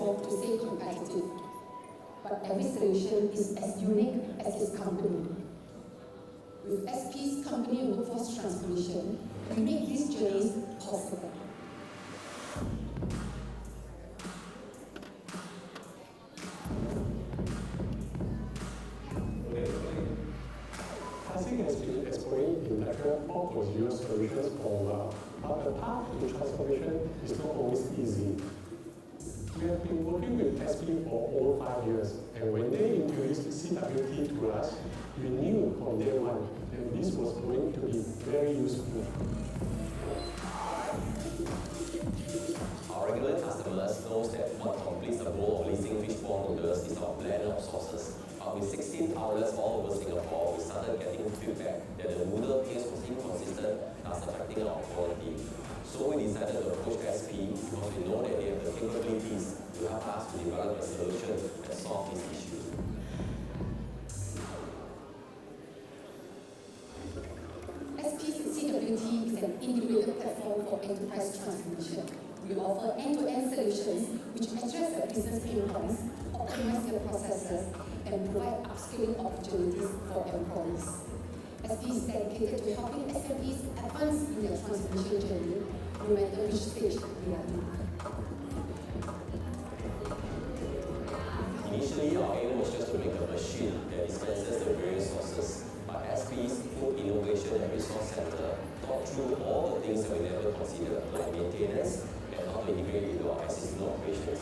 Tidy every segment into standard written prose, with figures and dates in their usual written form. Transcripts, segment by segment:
evolve to stay competitive. But every solution is as unique as its company. With SP's company workforce transformation, we make these journeys possible. Tasing has been exploring industrial 4.0 solutions for a while, but the path to transformation is not always easy. We have been working with SP for over 5 years, and when they introduced CWT to us, we knew from day one that this was going to be very useful. Our regular customers knows that what completes the role of leasing fishbone noodles is our blend of sauces. But with 16 outlets all over Singapore, we started getting feedback that the noodle taste was inconsistent, thus affecting our quality. So we decided to approach SP because we know that they have the capabilities to help us to develop a solution that solves this issue. SP's CWT is an integrated platform for enterprise transformation. We offer end-to-end solutions which address the business pain points, optimize their processes, and provide upskilling opportunities for employees. SP is dedicated to helping SMEs advance in their transformation journey, no matter which stage they are in. Initially, our aim was just to make a machine that dispenses the various sauces. But SP's Food Innovation and Resource Center thought through all the things that we never considered, like maintenance and how to integrate into our existing operations.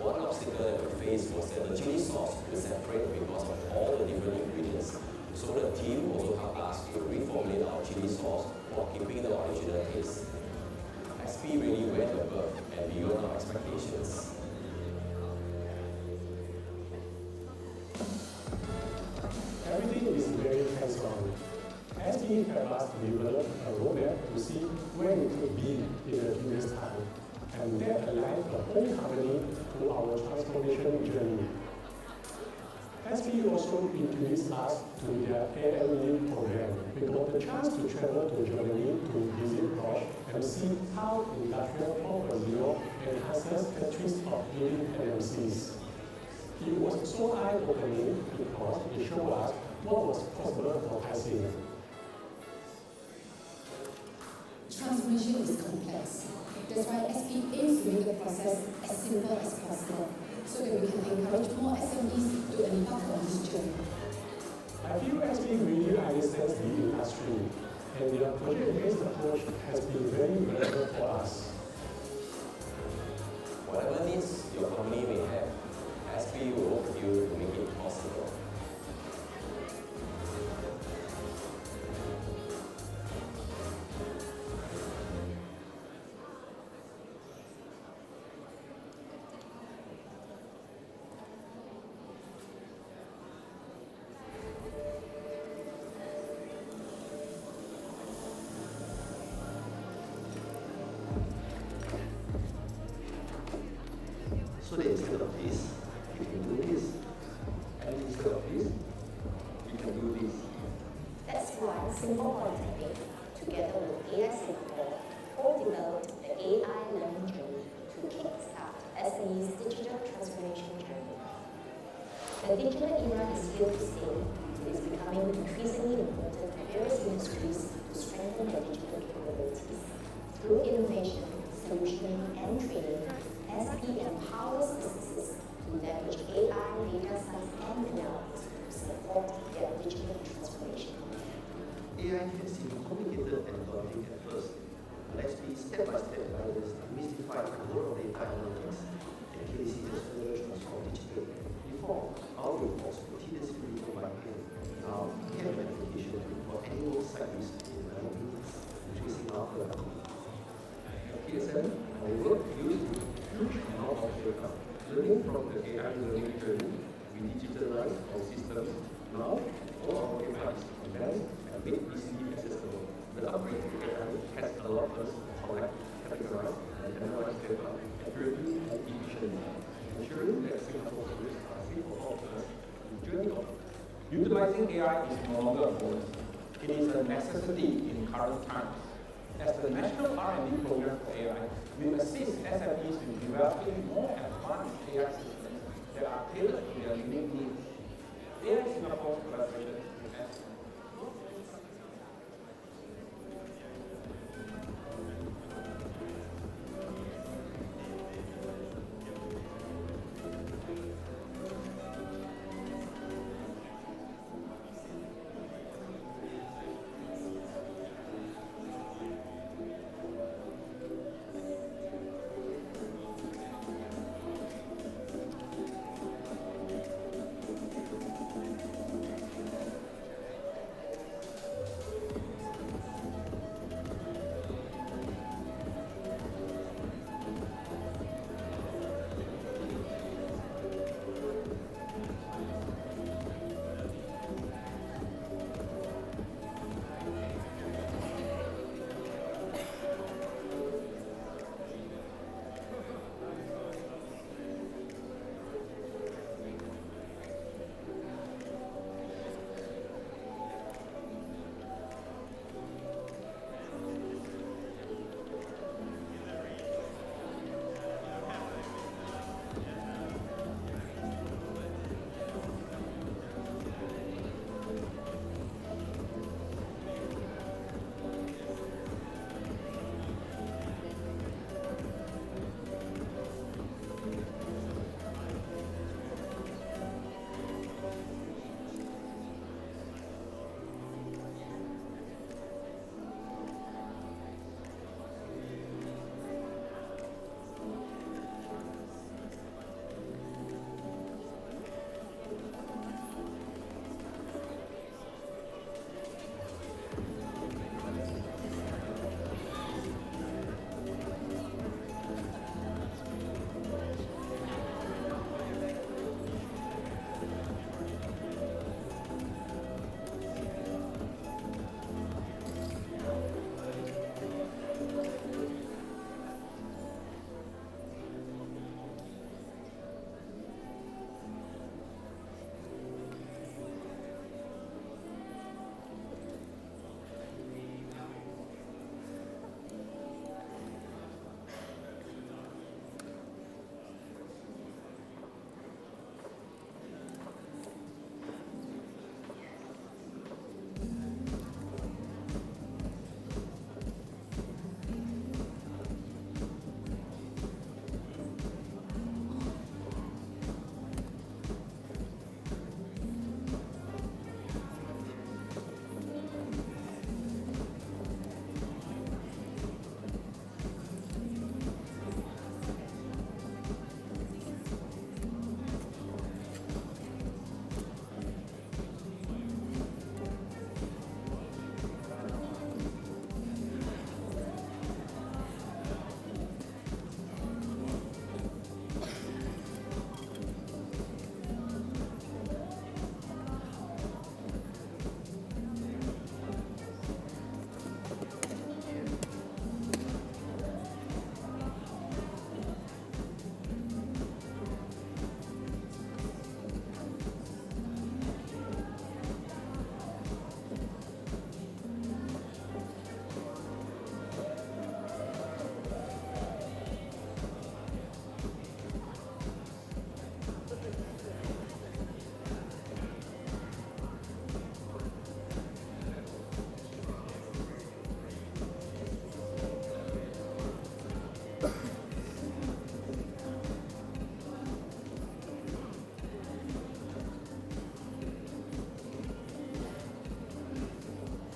One obstacle that we faced was that the chili sauce would separate because of all the different ingredients. So the team also helped us to reformulate our chili sauce while keeping the original taste. SP really went above and beyond our expectations. Everything is very hands-on. SP helped us develop a roadmap to see where we could be in a few years' time, and that aligned the whole company to our transformation journey. SP also introduced us to their AME program. We got the chance to travel to Germany to visit Roche and see how Industrial 4.0 enhances the twist of building NMCs. It was so eye-opening because it showed us what was possible for Tasing. Transformation is complex. That's why SP aims to make the process as simple as possible, so that we can encourage more SMEs to embark on this journey. I feel SP really understands the industry, and their project-based approach has been very relevant for us. Whatever needs your company may have, SP will work with you to make it possible. So that instead of this, you can do this. And instead of this, you can do this. That's why Singapore Polytechnic, together with AI Singapore, co-developed the AI learning journey to kickstart SME's digital transformation journey. The digital era is here to stay. It is becoming increasingly important for various industries to strengthen their digital capabilities. Through innovation, solutioning, and training, SP empowers businesses to leverage AI, data science, and analytics to support their digital transformation. AI can seem complicated and daunting at first, but SP step-by-step guidance demystifies the world of data analytics and clearly the further transform digital. Before, our reports were tediously written by hand. Now, we have an application to report annual site risk in analytics, increasing our productivity. At PSM, our work used huge amount of data. Learning from the AI learning journey, we digitalize our systems. Now, all our data is condensed and made easily accessible. The upgrade to AI has allowed us to collect, categorize, and analyze data accurately and efficiently, ensuring that Singapore services are safe for all of us. The journey of utilizing AI is no longer a bonus. It is a necessity in current times. As the National R&D Program for AI, we assist SMEs in developing more advanced AI systems that are tailored to their unique needs. AI Singapore collaboration with SPs.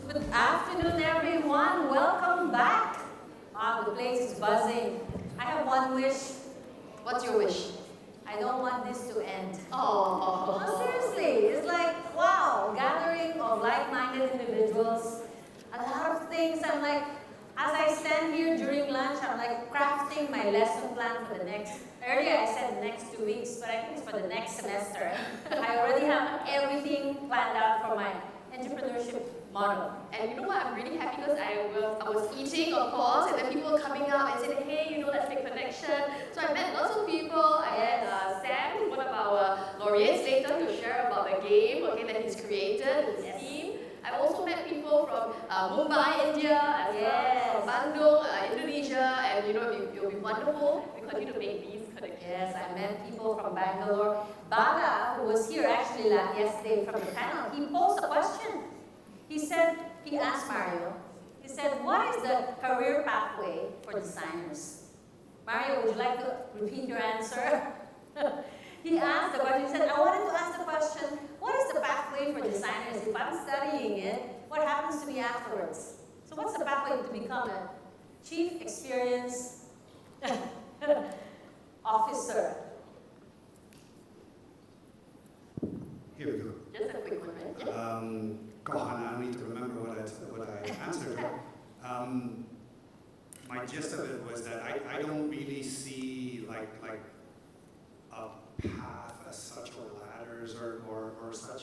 Good afternoon, everyone. Welcome back. Wow, the place is buzzing. I have one wish. What's your wish? I don't want this to end. Oh. No, seriously, it's like, wow, gathering of like-minded individuals. A lot of things. I'm like, as I stand here during lunch, I'm like crafting my lesson plan for the next, earlier I said next 2 weeks, but I think it's for the next semester. I already have everything planned out for my entrepreneurship model. And you know what, I'm really happy because I was eating, of course, and then people were coming up and saying, hey, you know, let's make connection. So I met lots of people. I met Sam, one of our laureates later, to share about the game, okay, that he's created, his team. I've also met people from Mumbai, India, as well, from Bandung, Indonesia, and you know, it'll be wonderful. We continue to make these connections. Yes, I met people from Bangalore. Bala, who was here actually yesterday from the panel, he posed a question. He asked Mario, he said, what is the career pathway for designers? Mario, would you like to repeat your answer? He asked the question, he said, I wanted to ask the question, what is the pathway for designers? If I'm studying it, what happens to me afterwards? So what's the pathway to become a Chief Experience Officer? Here we go. Just a quick one, right? God, I need to remember what I answered. My gist of it was that I don't really see like a path as such or ladders or such.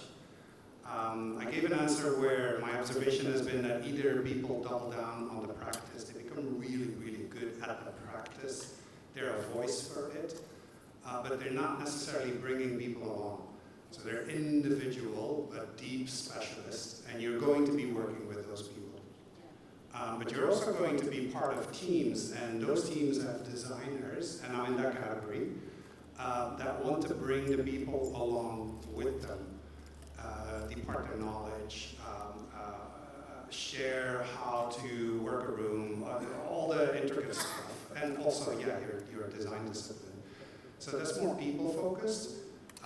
I gave an answer where my observation has been that either people double down on the practice, they become really, really good at the practice, they're a voice for it, but they're not necessarily bringing people along. So they're individual, but deep specialists, and you're going to be working with those people. But you're also going to be part of teams, and those teams have designers, and I'm in that category, that want to bring the people along with them, depart their knowledge, share how to work a room, all the intricate stuff, and also, yeah, your design discipline. So that's more people-focused.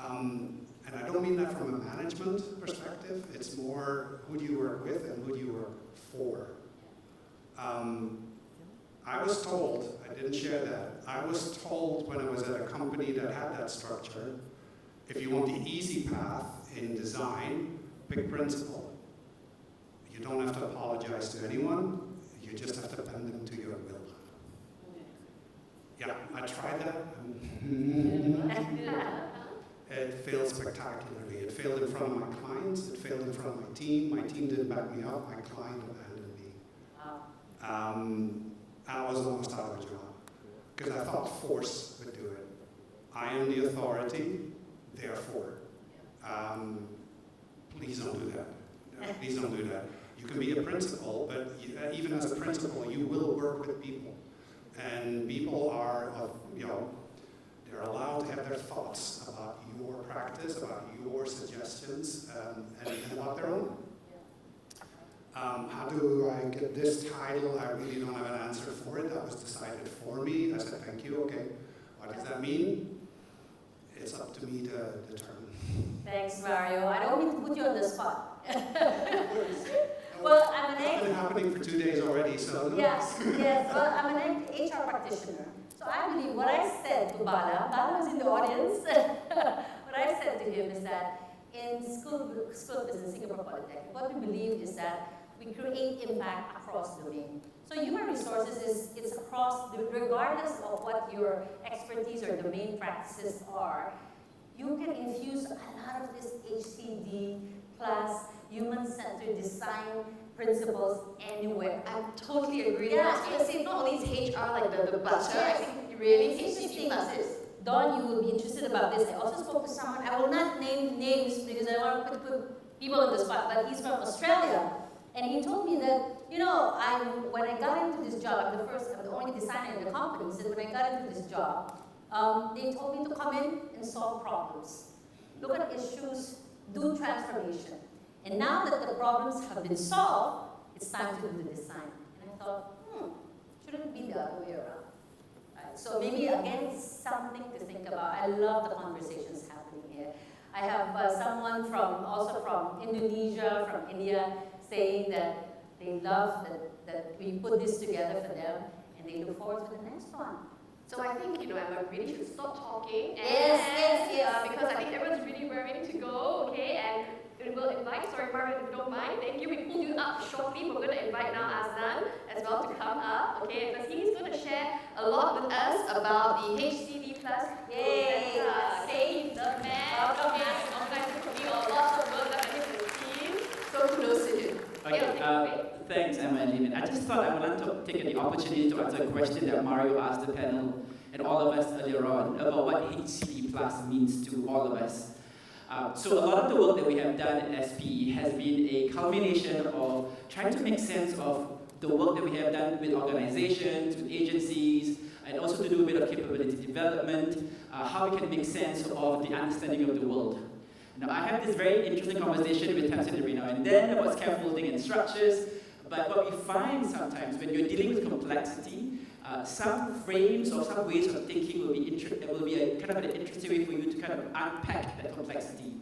And I don't mean that from a management perspective, it's more who do you work with and who do you work for. I was told, I didn't share that, I was told when I was at a company that had that structure, if you want the easy path in design, pick principle. You don't have to apologize to anyone, you just have to bend them to your will. Yeah, I tried that. It failed spectacularly. It failed in front of my clients, it failed in front of my team didn't back me up, my client abandoned me. And I was almost out of a job, because I thought force would do it. I am the authority, therefore. Please don't do that. Please don't do that. You can be a principal, but even as a principal, you will work with people. And people are, they're allowed to have their thoughts about your practice, about your suggestions, and about their own. How do I get this title? I really don't have an answer for it. That was decided for me. I said, thank you, okay. What does that mean? It's up to me to determine. Thanks, Mario. I don't mean to put you on the spot. Well, I'm It's been happening for 2 days already, so. Yes. Well, I'm an HR practitioner. So I believe what I said to Bala was in the audience. What I said to him is that in school of business, Singapore Polytechnic, what we believe is that we create impact across domain. So human resources it's across, regardless of what your expertise or domain practices are, you can infuse a lot of this HCD plus human-centered design principles anywhere. I totally agree. Yeah, I was going to say, not only is HR like the butter, I think really HCD plus is. Don, you will be interested about this. I also spoke to someone, I will not name names because I don't want to put people on the spot, but he's from Australia. And he told me that, when I got into this job, I'm the only designer in the company. He said, when I got into this job, they told me to come in and solve problems. Look at issues, do transformation. And now that the problems have been solved, it's time to do the design. And I thought, shouldn't it be the other way around? Right, so maybe, again, something to think about. I love the conversations happening here. I have someone also from Indonesia, from India, saying that they love that we put this together for them, and they look forward to the next one. So I think, Emma, we really should stop talking. Yes. Because I think everyone's really ready to go, okay? And we'll invite, sorry, Mario, if you don't mind, thank you. We pulled you up shortly. We're going to invite now Aznan as well to come up, okay? Because he's going to share a lot with us about the HCD Plus. Yay! Okay, the man. Welcome, yes. Long time to be on lots of work happening for the team. So kudos to him. Okay, thanks, Emma and Lynn. I just thought I wanted to take the opportunity to answer a question that Mario asked the panel and all of us earlier on about what HCD Plus means to all of us. So a lot of the work that we have done at SPE has been a culmination of trying to make sense of the work that we have done with organizations, with agencies, and also to do a bit of capability development, how we can make sense of the understanding of the world. Now, I have this very interesting conversation with Tamsin every now and then about scaffolding and structures, but what we find sometimes when you're dealing with complexity, some frames or some ways of thinking will be a kind of an interesting way for you to kind of unpack that complexity.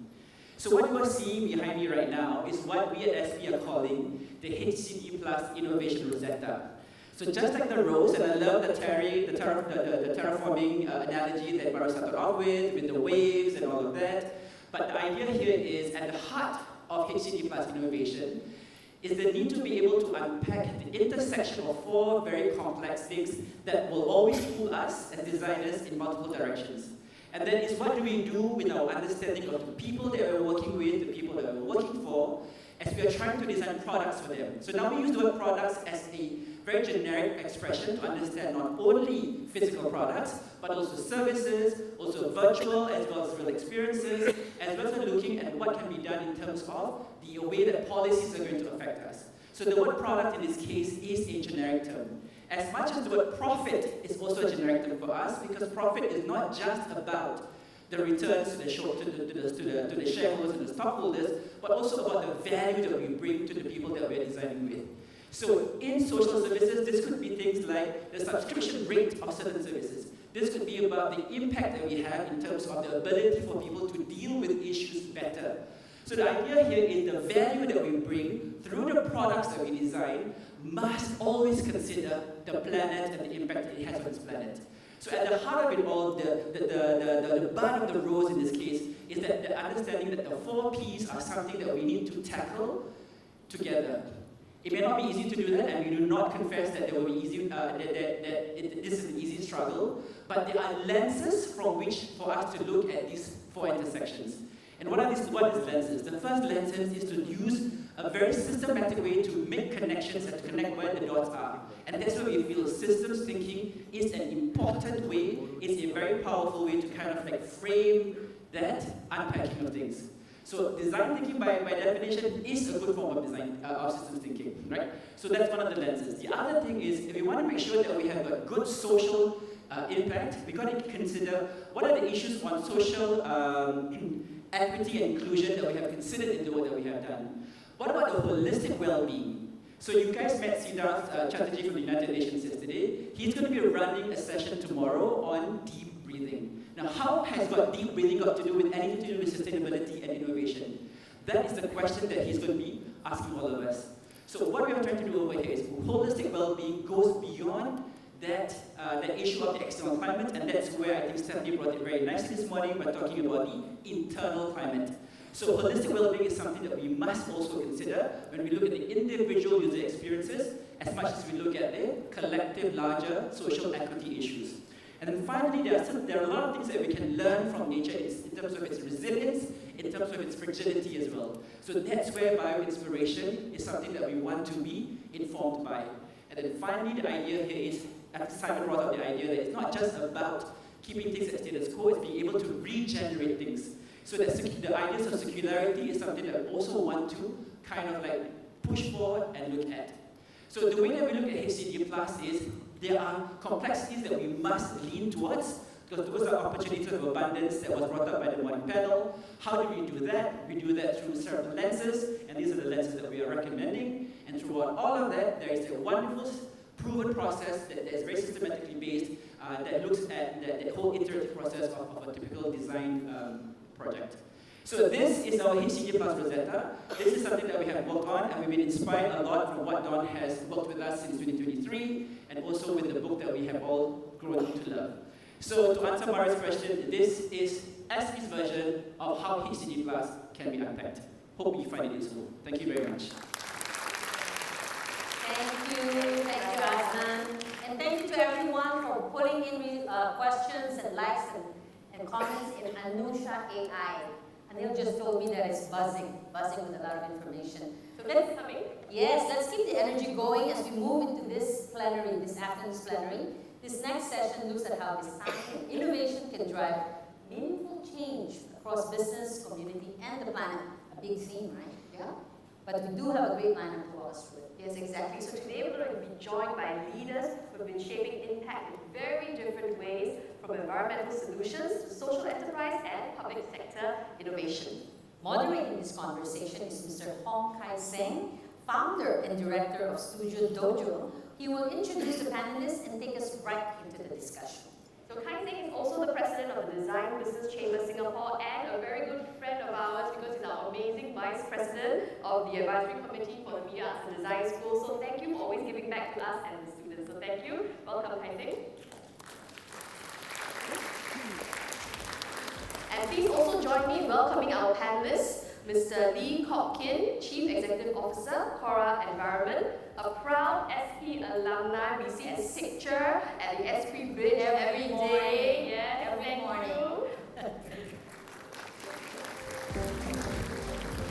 So what you are seeing behind me right now is what we at SP are calling the HCD Plus Innovation Rosetta. So just like the rose, and I love the terraforming analogy that Mario started off with the waves and all of that, but the idea here is at the heart of HCD Plus innovation is the need to be able to unpack the intersection of four very complex things that will always pull us as designers in multiple directions. And that is, what do we do with our understanding of the people that we're working with, the people that we're working for, as we are trying to design products for them. So now we use the word products as a very generic expression to understand not only physical products, but also services, also virtual as well as real experiences, as well as looking at what can be done in terms of the way that policies are going to affect us. So the word product in this case is a generic term. As much as the word profit is also a generic term for us, because profit is not just about the returns to the shareholders and the stockholders, but also about the value that we bring to the people that we're designing with. So in social services, this could be things like the subscription rate of certain services. This could be about the impact that we have in terms of the ability for people to deal with issues better. So the idea here is the value that we bring through the products that we design must always consider the planet and the impact that it has on this planet. So at the heart of it all, the bud of the rose in this case is that the understanding that the 4 Ps are something that we need to tackle together. It may not be easy to do that, and we do not confess that there will be easy, this is an easy struggle, but there are lenses from which for us to look at these 4 intersections. And what are these lenses? The first lens is to use a very systematic way to make connections and to connect where the dots are. And that's where we feel systems thinking is an important way, it's a very powerful way to kind of like frame that unpacking of things. So design thinking by definition is a good form of design of systems thinking, right? So that's one of the lenses. The other thing is, if we want to make sure that we have a good social impact, we've got to consider what are the issues on social equity and inclusion that we have considered in the work that we have done. What about the holistic well-being? So you guys met Siddharth Chatterjee from the United Nations yesterday. He's going to be running a session tomorrow on deep breathing. Now, how has deep breathing got to do with anything to do with sustainability and innovation? That is the question that he's going to be asking all of us. So what we are trying to do over here is holistic well-being goes beyond that issue of the external climate, and that's where I think Stephanie brought it very nicely this morning by talking about the internal climate. So holistic well-being is something that we must also consider when we look at the individual user experiences as much as we look at the collective, larger social equity issues. And then finally, there are a lot of things that we can learn from nature in terms of its resilience, in terms of its fragility as well. So that's where bio-inspiration is something that we want to be informed by. And then finally, the idea here is, after Simon brought up the idea that it's not just about keeping things at status quo, it's being able to regenerate things. So that the ideas of circularity is something that we also want to kind of like push forward and look at. So the way that we look at HCD Plus is there are complexities that we must lean towards, because those are opportunities of abundance that was brought up by the morning panel. How do we do that? We do that through several lenses, and these are the lenses that we are recommending. And throughout all of that, there is a wonderful, proven process that is very systematically based, that looks at the whole iterative process of a typical design project. So this is our HCD Plus Rosetta. This is something that we have worked on, and we've been inspired a lot from what Don has worked with us since 2023, and also with the book that we have all grown to love. So to answer Mari's question, this is SP's version of how HCD Plus can be unpacked. Hope you find it useful. Thank you very much. Thank you, Azman. And thank you to everyone for putting in questions and likes and comments in Anusha AI. Anil just told me that it's buzzing with a lot of information. So let's coming. Yes, let's keep the energy going as we move into this plenary, this afternoon's plenary. This next session looks at how design and innovation can drive meaningful change across business, community, and the planet. A big theme, right? Yeah. But we do have a great lineup to walk us through. Yes, exactly. So today we're going to be joined by leaders who have been shaping impact in very different ways, from environmental solutions to social enterprise and public sector innovation. Moderating this conversation is Mr. Hong Kai Seng, founder and director of Studio Dojo. He will introduce the panelists and take us right into the discussion. So Kai Seng is also the president of the Design Business Chamber Singapore and a very good friend of ours because he's our amazing vice president of the advisory committee for the Media Arts and Design School. So thank you for always giving back to us and the students. So thank you. Welcome, Kai Seng. And please also join me in welcoming our panelists, Mr. Lee Kok Kin, Chief Executive Officer, Cora Environment, a proud SP alumni. We see his picture at the SP Bridge every day. Yes, every morning.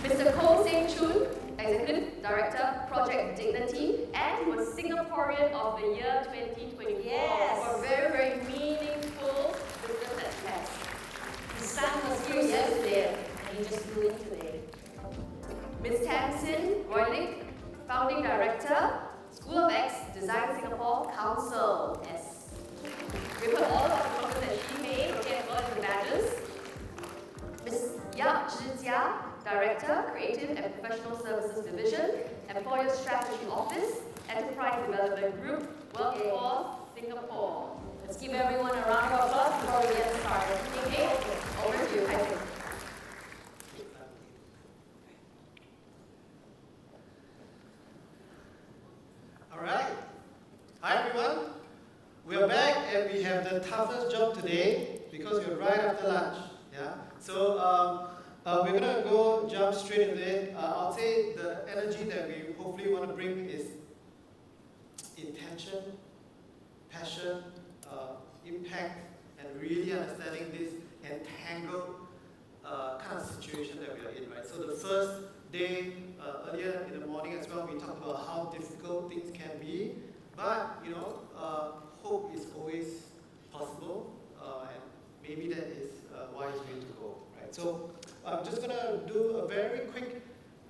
Mr. Koh Seng Chun, Executive Director, Project Dignity, and he was Singaporean of the Year 2024 for very, very meaningful business success. His son was here yesterday, and he just flew in today. Ms. Tamsin Roylick, Founding Director, School of X, Design Singapore Council. Yes. We put all of the comments that she made, okay, as well as the badges. Ms. Yap Zhijia, Director, Creative and Professional Services Division, Employer Strategy Office, Enterprise Development Group, Workforce Singapore. Let's give everyone a round of applause before we get started. Okay, over to you, Kai Seng. All right. Hi, everyone. We are back and we have the toughest job today because we're right after lunch. Yeah. So we're gonna go jump straight into it. I'll say the energy that we hopefully want to bring is intention, passion, impact, and really understanding this entangled kind of situation that we are in, right? So the first day, earlier in the morning as well, we talked about how difficult things can be, but you know, hope is always possible, and maybe that is a wise way to go, right? So I'm just gonna do a very quick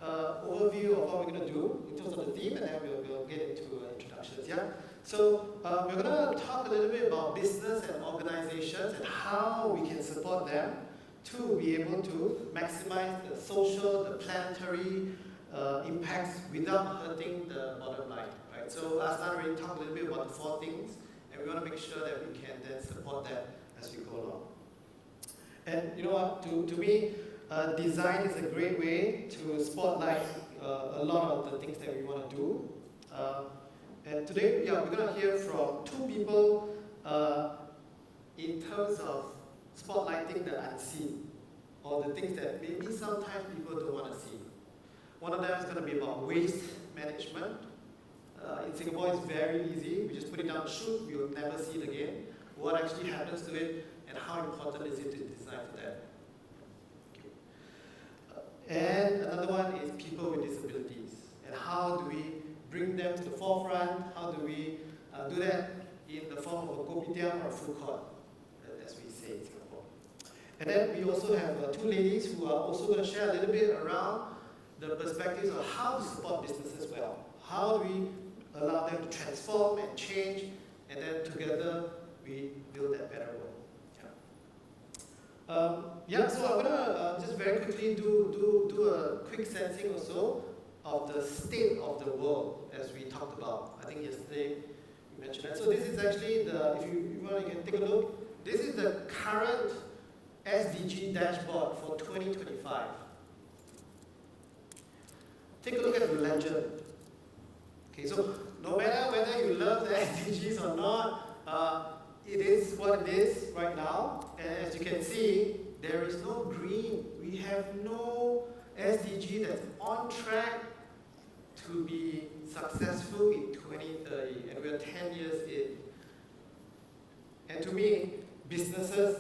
overview of what we're gonna do in terms of the theme, and then we'll get into introductions, yeah? So we're gonna talk a little bit about business and organizations and how we can support them to be able to maximize the social, the planetary impacts without hurting the bottom line, right? So Aslan already talked a little bit about the 4 things, and we want to make sure that we can then support that as we go along. And you know what, to me, design is a great way to spotlight a lot of the things that we want to do. And today, yeah, we're going to hear from 2 people in terms of spotlighting the unseen, or the things that maybe sometimes people don't want to see. One of them is going to be about waste management. In Singapore, it's very easy. We just put it down the chute, we will never see it again. What actually happens to it, and how important is it to design for that? And another one is people with disabilities, and how do we bring them to the forefront? How do we do that in the form of a kopitiam or a food court, as we say in Singapore? And then we also have 2 ladies who are also going to share a little bit around the perspectives of how to support businesses well. How do we allow them to transform and change, and then together we build that better world. So I'm gonna just very quickly do a quick sensing also of the state of the world as we talked about. I think yesterday we mentioned that. So this is actually the, if you want, you can take a look. This is the current SDG dashboard for 2025. Take a look at the legend. Okay, so no matter whether you love the SDGs or not, it is what it is right now. And as you can see, there is no green. We have no SDG that's on track to be successful in 2030, and we're 10 years in. And to me, businesses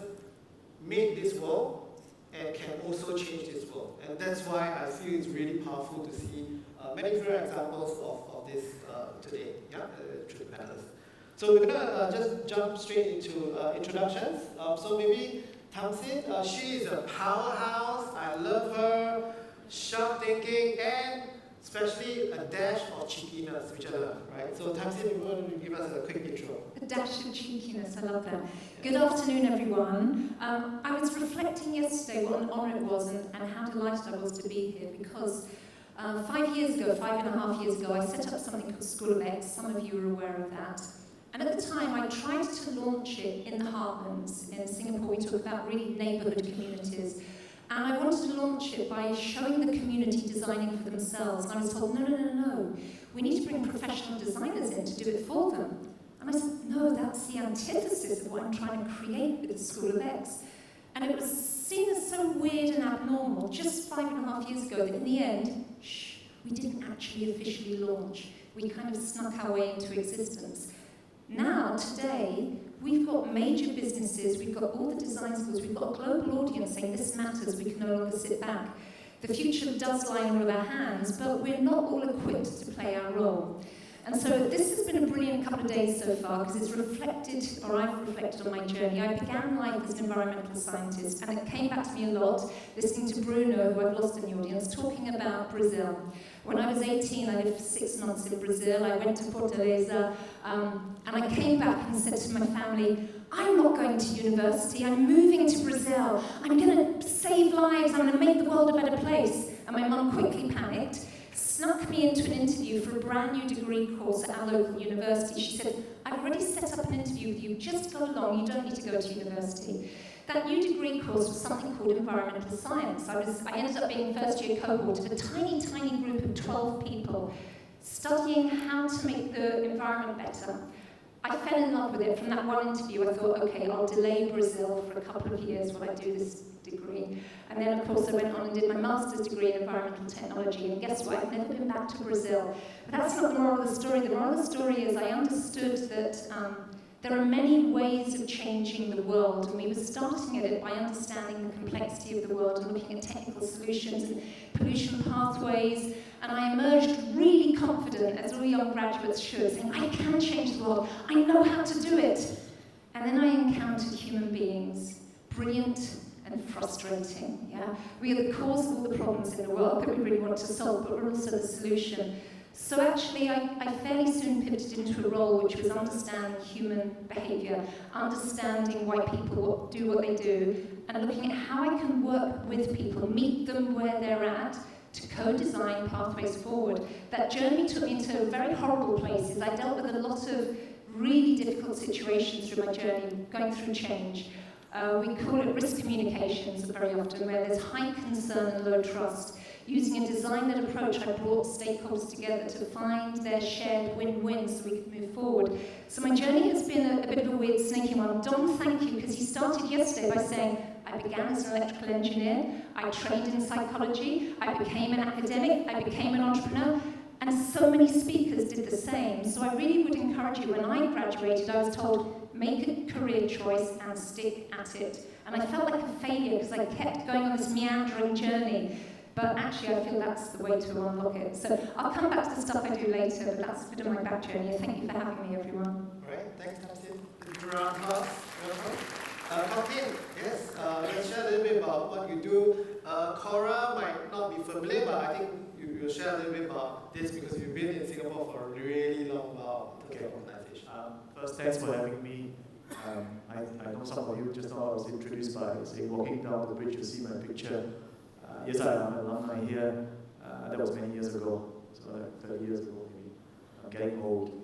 make this world and can also change this world. And that's why I feel it's really powerful to see many different examples of this today, through the panelists. So we're gonna just jump straight into introductions. So maybe Tamsin, she is a powerhouse. I love her, sharp thinking, and especially a dash of cheekiness, which I love, right? So Tamsin, you want to give us a quick intro? A dash of cheekiness, I love that. Good afternoon, everyone. I was reflecting yesterday what an honour it was and how delighted I was to be here because 5.5 years ago, I set up something called School of X. Some of you are aware of that. And at the time, I tried to launch it in the heartlands. In Singapore, we talk about really neighbourhood communities. And I wanted to launch it by showing the community designing for themselves. And I was told, no. We need to bring professional designers in to do it for them. And I said, no, that's the antithesis of what I'm trying to create with the School of X. And it was seen as so weird and abnormal just 5.5 years ago that in the end, we didn't actually officially launch. We kind of snuck our way into existence. Now, today, we've got major businesses, we've got all the design schools, we've got a global audience saying this matters, we can no longer sit back. The future does lie in all of our hands, but we're not all equipped to play our role. And so this has been a brilliant couple of days so far because it's reflected, or I've reflected on my journey. I began life as an environmental scientist, and it came back to me a lot, listening to Bruno, who I've lost in the audience, talking about Brazil. When I was 18, I lived for 6 months in Brazil. I went to Fortaleza, and I came back and said to my family, I'm not going to university, I'm moving to Brazil. I'm going to save lives, I'm going to make the world a better place. And my mum quickly panicked, snuck me into an interview for a brand new degree course at our local university. She said, I've already set up an interview with you, just go along, you don't need to go to university. That new degree course was something called environmental science. I ended up being first year cohort of a tiny, tiny group of 12 people studying how to make the environment better. I fell in love with it. From that one interview, I thought, okay, I'll delay Brazil for a couple of years while I do this degree. And then, of course, I went on and did my master's degree in environmental technology. And guess what? I've never been back to Brazil. But that's not the moral of the story. The moral of the story is I understood that there are many ways of changing the world, and we were starting at it by understanding the complexity of the world and looking at technical solutions and pollution pathways, and I emerged really confident, as all young graduates should, saying, I can change the world, I know how to do it. And then I encountered human beings, brilliant and frustrating. Yeah? We are the cause of all the problems in the world that we really want to solve, but we're also the solution. So actually, I fairly soon pivoted into a role which was understanding human behaviour, understanding why people do what they do, and looking at how I can work with people, meet them where they're at, to co-design pathways forward. That journey took me into very horrible places. I dealt with a lot of really difficult situations through my journey, going through change. We call it risk communications very often, where there's high concern and low trust. Using a design-led approach, I brought stakeholders together to find their shared win-win so we could move forward. So my journey has been a bit of a weird snaky one. Don, thank you, because he started yesterday by saying, I began as an electrical engineer, I trained in psychology, I became an academic, I became an entrepreneur, and so many speakers did the same. So I really would encourage you, when I graduated, I was told, make a career choice and stick at it. And I felt like a failure because I kept going on this meandering journey. But actually, I feel that's the way to unlock it. So I'll come back to the stuff I do later, but that's a bit of my back journey. Thank you for having me, everyone. All right, thanks, Tamsin. Round of applause. Martin, yes, let's share a little bit about what you do. Cora might not be familiar, but I think you'll share a little bit about this because you've been in Singapore for a really long while. Okay, organization. First, thanks for having me. I know some of you just now I was introduced by, say, walking down the bridge, you see my picture. Yes, I am an alumni here. That was many years ago, so like 30 years ago maybe. I'm getting old.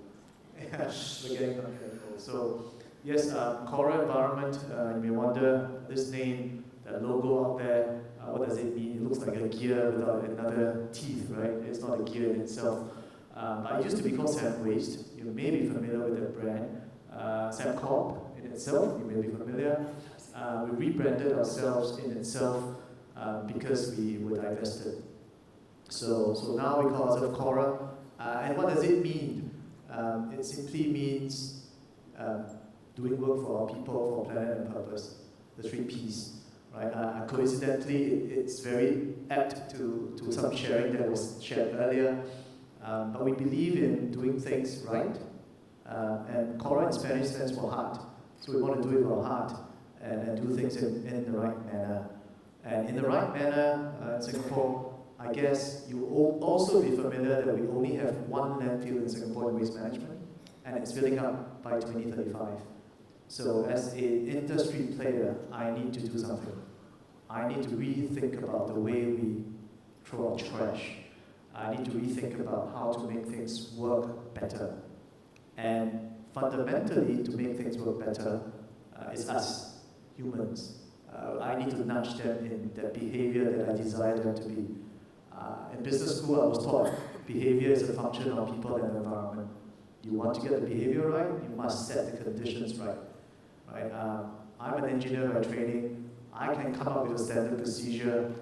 We're getting old. So, yes, Cora Environment, you may wonder, this name, that logo out there, what does it mean? It looks like a gear without another teeth, right? It's not a gear in itself. It used to be called Sam Waste. You may be familiar with that brand. Sam Corp in itself, you may be familiar. We rebranded ourselves in itself because we were divested. So now we call ourselves Cora. And what does it mean? It simply means doing work for our people, for planet and purpose. The 3 Ps. Right? Coincidentally, it's very apt to some sharing that was shared earlier. But we believe in doing things right. And Cora in Spanish stands for heart. So we want to do it with our heart and do things in the right manner. And in the right manner, in Singapore, I guess you will also be familiar that we only have one landfill in Singapore in waste management, and it's filling up by 2035. So as an industry player, I need to do something. I need to rethink about the way we throw out trash. I need to rethink about how to make things work better. And fundamentally, to make things work better, is us, humans. I need to nudge them in the behavior that I desire them to be. In business school, I was taught behavior is a function of people and environment. You want to get the behavior right, you must set the conditions right. I'm an engineer by training. I can come up with a standard procedure,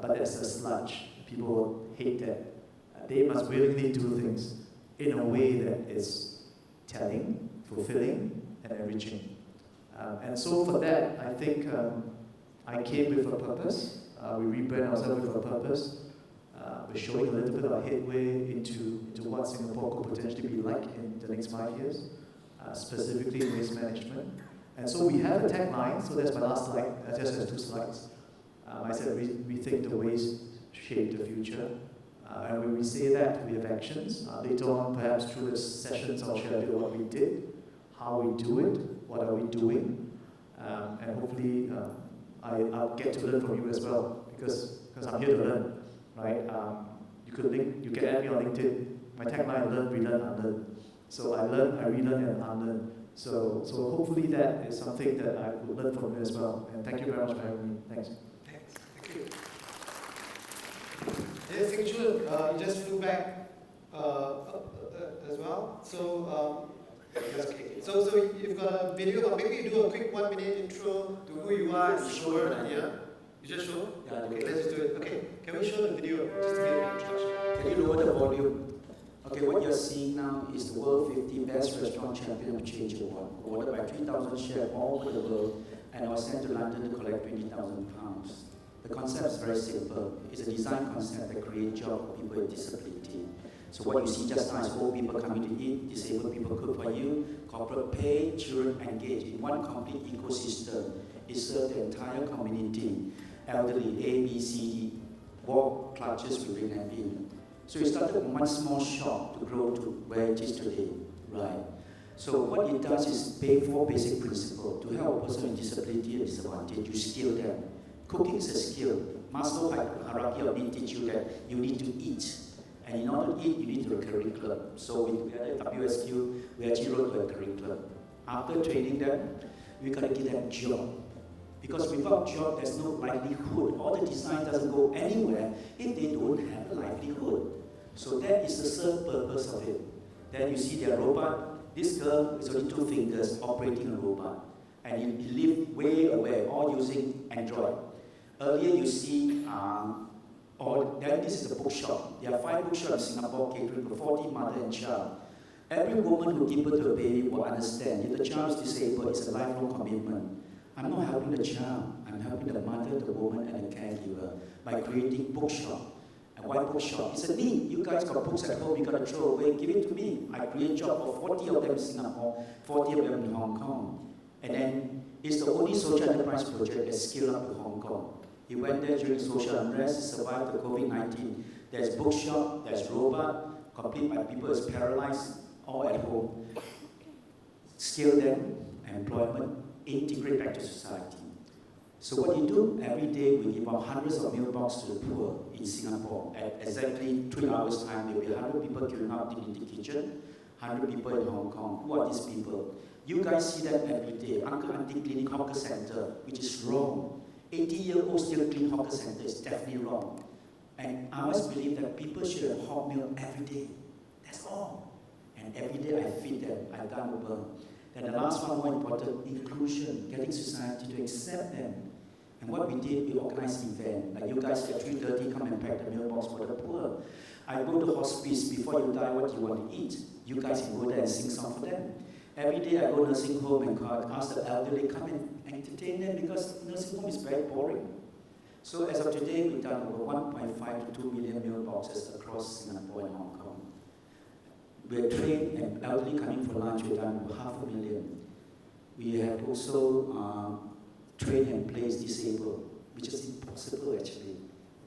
but that's a sludge. People hate that. They must willingly do things in a way that is telling, fulfilling, and enriching. And so for that, I think I came with a purpose. We rebrand ourselves with a purpose. We're showing a little bit of headway into what Singapore could potentially be like in the next 5 years, specifically in waste management. And so we have a tagline, so that's my last slide. I just have 2 slides. I said we think the waste shape the future. And when we say that, we have actions. Later on, perhaps through the sessions, I'll share a bit of what we did, how we do it, what are we doing, and hopefully I'll get to learn from you as well, because I'm here to learn, right? You can add me on LinkedIn. My tagline: learn, relearn, unlearn. So I learn, I relearn, and unlearn. So hopefully that is something that I will learn from you as well. And thank you very much for having me. Thanks. Thank you. Yes, Sing Chun, you just flew back as well. So you've got a video, but maybe you do a quick 1-minute intro to who you are and show an idea. You just show? Yeah, okay, let's just do it. Okay, can we show the video just to give an introduction? Can you lower the volume? Okay, what you're seeing now is the World 50 Best Restaurant Champion of Change Award, awarded by 3,000 chefs all over the world, and I was sent to London to collect £20,000. The concept is very simple. It's a design concept that creates jobs for people with disability. So what you see just now is old people coming to eat, disabled people cook for you, corporate pay, children engage in one complete ecosystem. It serves the entire community. Elderly, A, B, C, D, walk, clutches, we bring them in. So it started from one small shop to grow to where it is today, right? So what it does is pay 4 basic principles. To help a person with disability and disadvantage, you skill them. Cooking is a skill. Maslow hierarchy of needs teach you that you need to eat. And in order to eat, you need to have a curriculum. So we had a WSQ, we actually wrote a curriculum. After training them, we got to give them a job. Because without job, there's no livelihood. All the design doesn't go anywhere if they don't have a livelihood. So that is the sole purpose of it. Then you see their robot. This girl is only 2 fingers operating a robot. And you live way away, all using Android. Earlier you see, then this is a bookshop. There are 5 bookshops in Singapore catering for 40 mother and child. Every woman who gives birth to a baby will understand if the child is disabled, it's a lifelong commitment. I'm not helping the child, I'm helping the mother, the woman, and the caregiver by creating bookshop. And why bookshop? It's a need. You guys got books at home, you got to throw away, give it to me. I create job for 40 of them in Singapore, 40 of them in Hong Kong. And then it's the only social enterprise project that scaled up to Hong Kong. He went there during social unrest, survived the COVID-19. There's bookshop, there's robot, complete by people who's paralyzed, all at home. Scale them, employment, integrate back to society. So what you do, every day we give out hundreds of meal boxes to the poor in Singapore. At exactly 3 hours time, there will be 100 people queuing up in the kitchen, 100 people in Hong Kong. Who are these people? You guys see them every day. Uncle Auntie cleaning hawker center, which is wrong. 80-year-old still clean hawker center is definitely wrong. And I always believe that people should have hot meal every day. That's all. And every day I feed them, I've done over. And the last one, more important, inclusion, getting society to accept them. And what we did, we organized events. Like you guys at 3:30, come and pack the meal box for the poor. I go to hospice, before you die, what you want to eat. You guys can go there and sing song for them. Every day I go nursing home and ask the elderly, come and entertain them because nursing home is very boring. So as of today, we've done over 1.5 to 2 million meal boxes across Singapore and Hong Kong. We're trained and elderly coming for lunch, we've done over 500,000. We have also trained and placed disabled, which is impossible actually.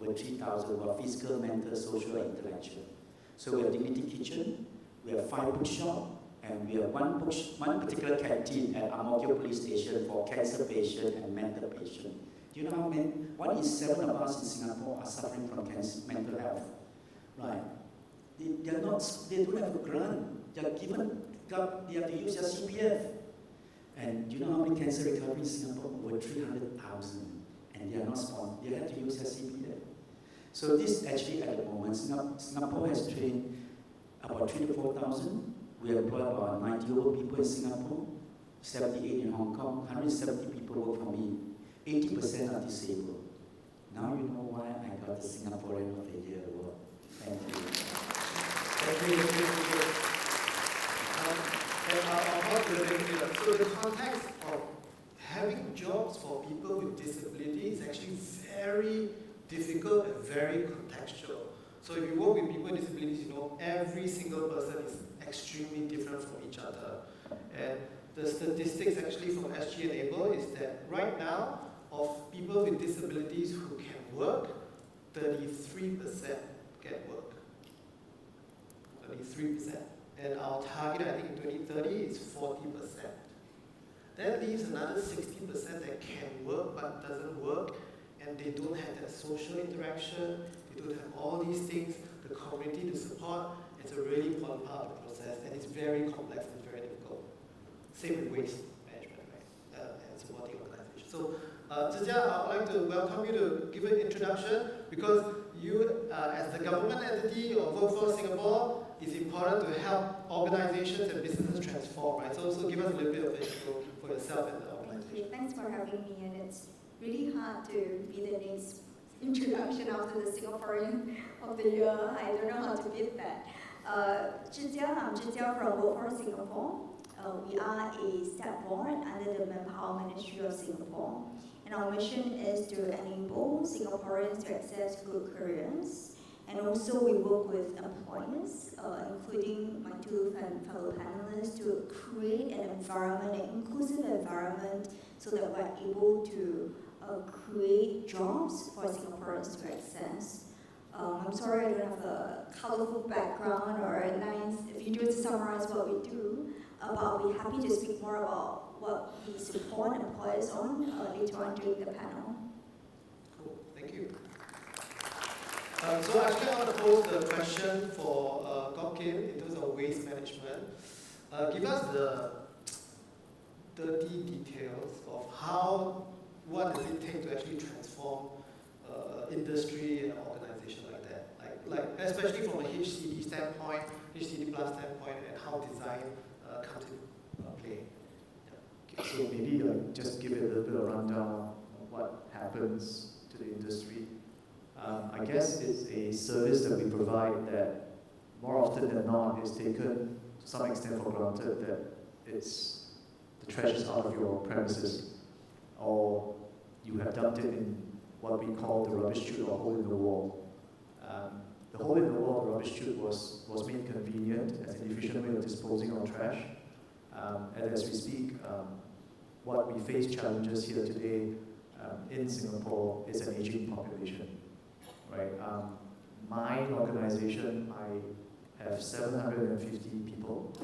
over 3,000 were physical, mental, social, and intellectual. So we have Dignity Kitchen, we have 5 bookshop, and we have one particular canteen at Ang Mo Kio Police Station for cancer patient and mental patient. Do you know how many? 1 in 7 of us in Singapore are suffering from cancer, mental health. Right? They don't have a grant. They are given, they have to use their CPF. And do you know how many cancer recovery in Singapore? Over 300,000. And they are not sponsored. They have to use their CPF. So this actually at the moment, Singapore has trained about 3 to 4,000. We employ about 90 over people in Singapore, 78 in Hong Kong, 170 people work for me. 80% are disabled. Now you know why I got the Singaporean of the Year award. Thank you. So the context of having jobs for people with disabilities is actually very difficult and very contextual. So if you work with people with disabilities, you know every single person is extremely different from each other. And the statistics actually from SG Enable is that right now, of people with disabilities who can work, 33% get work. 33%. And our target, I think in 2030, is 40%. That leaves another 60% that can work but doesn't work, and they don't have that social interaction, they don't have all these things, the community to support. It's a really important part of the process, and it's very complex and very difficult. Same with waste management, right? And supporting organizations. So, Zhe Jia, I'd like to welcome you to give an introduction, because you, as the government entity of Workforce Singapore, it's important to help organizations and businesses transform, right? So give us a little bit of intro for yourself and the organization. Thank you. Thanks for having me, and it's really hard to be the next introduction after the Singaporean of the Year. I don't know how to beat that. Zhe Jia, I'm Zhe Jia from Workforce Singapore. We are a step board under the Manpower Ministry of Singapore, and our mission is to enable Singaporeans to access good careers. And also we work with employers, including my two fellow panelists, to create an environment, an inclusive environment, so that we're able to create jobs for Singaporeans to access. I'm sorry I don't have a colorful background or a nice video to summarize what we do, but I'll be happy to speak more about what we support employers on later on during the panel. Cool, thank you. So actually I want to pose the question for Gok-Kim in terms of waste management. Give us the dirty details of what does it take to actually transform industry and organization like that? Like especially from a HCD standpoint, HCD plus standpoint, and how design comes into play. Okay, so maybe just give it a little bit of rundown of what happens to the industry. I guess it's a service that we provide that more often than not is taken to some extent for granted, that it's the trash is out of your premises, or you have dumped it in what we call the rubbish chute or hole in the wall. The hole in the wall, the rubbish chute, was made convenient as an efficient way of disposing of trash. And as we speak, what we face challenges here today in Singapore is an aging population. Right. My organization, I have 750 people.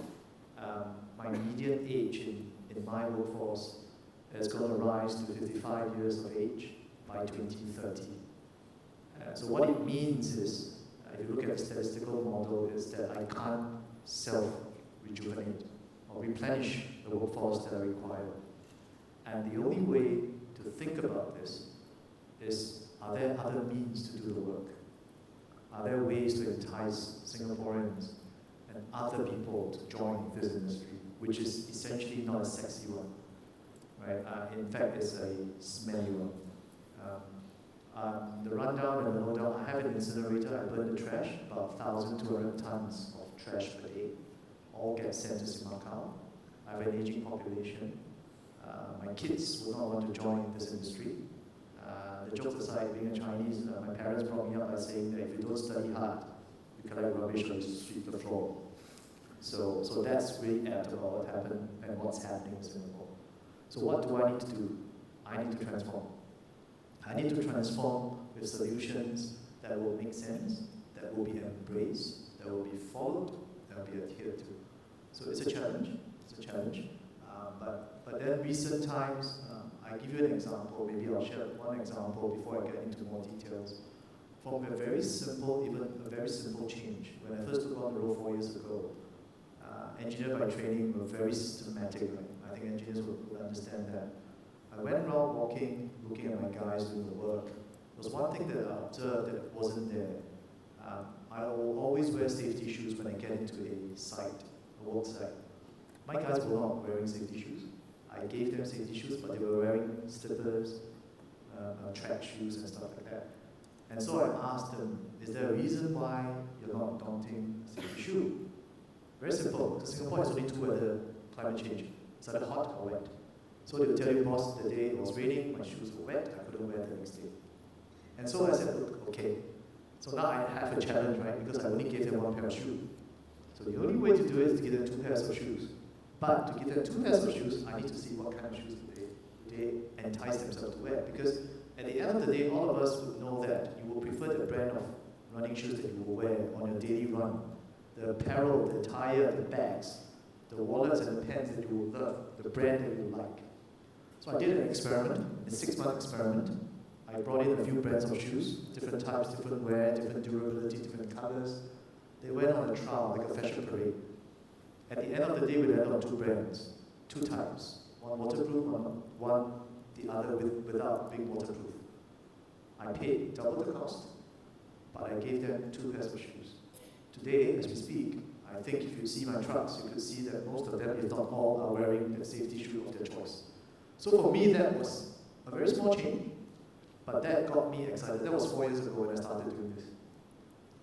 My median age in my workforce is going to rise to 55 years of age by 2030. So what it means is, if you look at the statistical model, is that I can't self-rejuvenate or replenish the workforce that I require. And the only way to think about this is, are there other means to do the work? Are there ways to entice Singaporeans and other people to join this industry, which is essentially not a sexy one, right? In fact, it's a smelly one. The rundown and the lowdown, I have an incinerator, I burn the trash, about 1,200 tons of trash per day, all get sent to Simacau. I have an aging population. My kids will not want to join this industry. The jokes aside, being a Chinese, my parents brought me up by saying that if you don't study hard, you collect rubbish or you sweep the floor. So that's really apt about what happened and what's happening in Singapore. So what do I need to do? I need to transform. I need to transform with solutions that will make sense, that will be embraced, that will be followed, that will be adhered to. So it's a challenge. But then recent times, I give you an example. Maybe I'll share one example before I get into more details. From a very simple, even a very simple change. When I first took on the role 4 years ago, engineer by training were very systematic. I think engineers will understand that. I went around walking, looking at my guys doing the work. There was one thing that I observed that wasn't there. I will always wear safety shoes when I get into a site, a work site. My guys were not wearing safety shoes. I gave them safety shoes, but they were wearing slippers, track shoes and stuff like that. And so I asked them, is there a reason why you're not adopting a safety shoe? Very simple, because Singapore has only 2 weather climate change. It's either hot or wet. So they would tell you, boss, the day it was raining, my shoes were wet, I couldn't wear the next day. And so I said, look, okay. So now I have a challenge, right? Because I only gave them 1 pair of shoes. So the only way to do it is to give them 2 pairs of shoes. But to give them 2 pairs of shoes, I need to see what kind of shoes they entice themselves to wear. Because at the end of the day, all of us would know that you will prefer the brand of running shoes that you will wear on your daily run. The apparel, the attire, the bags, the wallets and the pens that you will love, the brand that you like. So I did an experiment, a 6-month experiment. I brought in a few brands of shoes, different types, different wear, different durability, different colors. They went on a trial, like a fashion parade. At the end of the day, we landed on 2 brands, 2 types. One waterproof, one the other without being waterproof. I paid double the cost, but I gave them 2 pairs of shoes. Today, as we speak, I think if you see my trucks, you could see that most of them, if not all, are wearing the safety shoe of their choice. So for me, that was a very small change, but that got me excited. That was 4 years ago when I started doing this.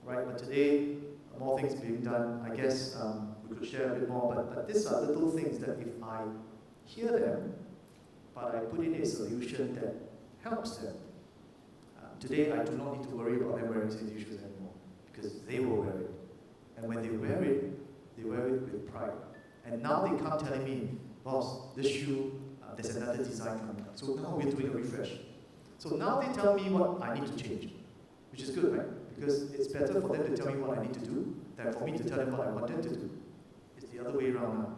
Right, but today, more things being done. I guess we could share a bit more, but these are little things that if I hear them, but I put in a solution that helps them. Today, I do not need to worry about them wearing safety shoes anymore, because they will wear it. And when they wear it with pride. And now they come telling me, boss, this shoe, there's another design coming up. So now we're doing a refresh. So now they tell me what I need to change, which is good, right? Because it's better for them to tell me what I need to do than for me to tell them what I want them to do. It's the other way around now.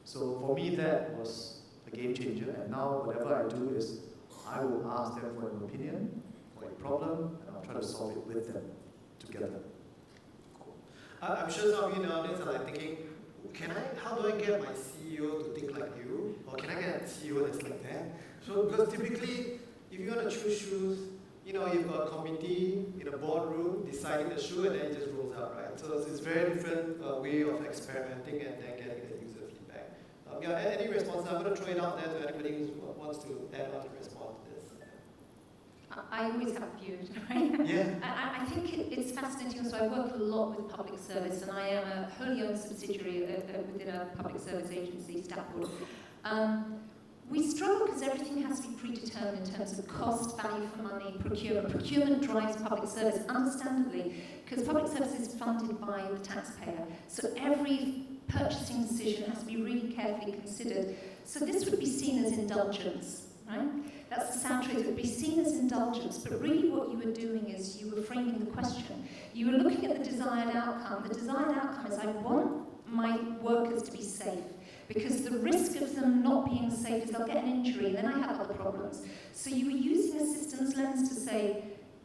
So for me, that was a game changer. And now whatever I do is I will ask them for an opinion, for a problem, and I'll try to solve it with them together. I'm sure some of you nowadays are like thinking, how do I get my CEO to think like you? Or can I get a CEO that's like that? So, because typically, if you want to choose shoes, you've got a committee in a boardroom deciding the shoe and then it just rolls out, right? So it's a very different way of experimenting and then getting the user feedback. Any response? I'm going to throw it out there to anybody who wants to add on to respond to this. I always have a view, right? Yeah. I think it's fascinating. So I work a lot with public service, and I am a wholly owned subsidiary within a public service agency, Stafford. We struggle because everything has to be predetermined in terms of cost, value for money, procurement. Procurement drives public service, understandably, because public service is funded by the taxpayer. So every purchasing decision has to be really carefully considered. So this would be seen as indulgence, right? That's the sound truth. It would be seen as indulgence, but really what you were doing is you were framing the question. You were looking at the desired outcome. The desired outcome is I want my workers to be safe, because the risk of them not being safe is they'll get an injury, and then I have other problems. So you were using a systems lens to say,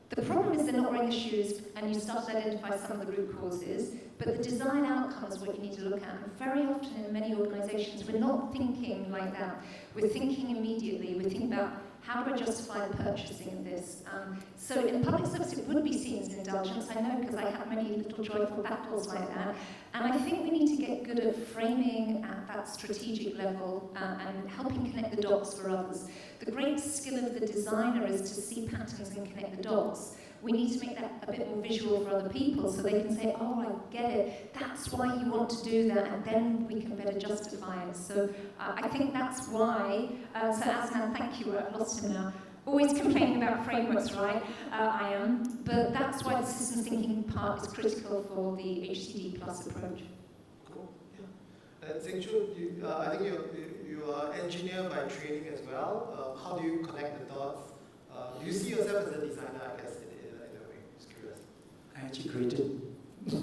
the problem is they're not wearing the shoes, and you start to identify some of the root causes, but the desired outcome is what you need to look at. And very often in many organizations, we're not thinking like that. We're thinking immediately. We're thinking about, how do I justify the purchasing of this? So in public service, it would be seen as indulgence. I know, because I have many little joyful battles like that. And I think we need to get good at framing at that strategic level and helping connect the dots for others. The great skill of the designer is to see patterns and connect the dots. We need to make that a bit more visual for other people so they can say, oh, I get it, that's why you want to do that, and then we can better justify it. So I think that's why, so Asman, thank you, I've lost him now. Always complaining about frameworks, right? I am, but that's why the systems thinking part is critical for the HCD plus approach. Cool, yeah. And Zhengchu, I think you are engineer by training as well. How do you connect the dots? Do you see yourself as a designer, I guess, actually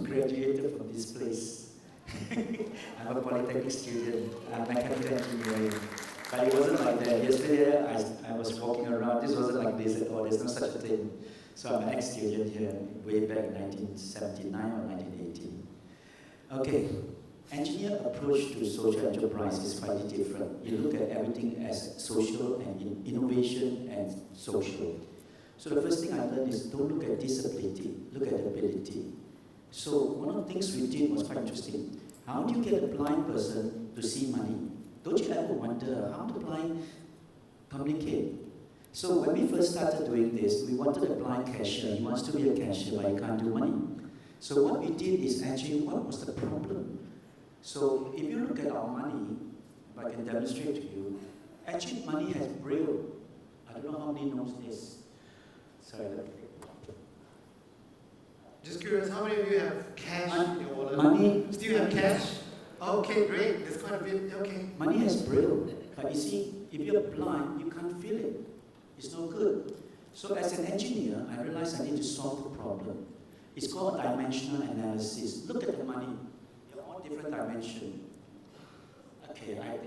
graduated from this place. I'm a polytechnic student, mechanical engineering. But it wasn't like that. Yesterday I was walking around, this wasn't like this at all, there's no such a thing. So I'm an ex-student here, way back in 1979 or 1980. Okay, engineer approach to social enterprise is slightly different. You look at everything as social and innovation and social. So the first thing I learned is don't look at disability, look at ability. So one of the things we did was quite interesting. How do you get a blind person to see money? Don't you ever wonder how the blind communicate? So when we first started doing this, we wanted a blind cashier. He wants to be a cashier, but he can't do money. So what we did is actually, what was the problem? So if you look at our money, if I can demonstrate to you, actually money has braille. I don't know how many knows this. Sorry. Just curious, how many of you have cash in your wallet? Money. Still have cash? Okay, great. There's quite a bit. Okay. Money has braille, but you see, if you're blind, you can't feel it. It's no good. So as an engineer, I realized I need to solve the problem. It's called dimensional analysis. Look at the money. They're all different dimensions. Okay, I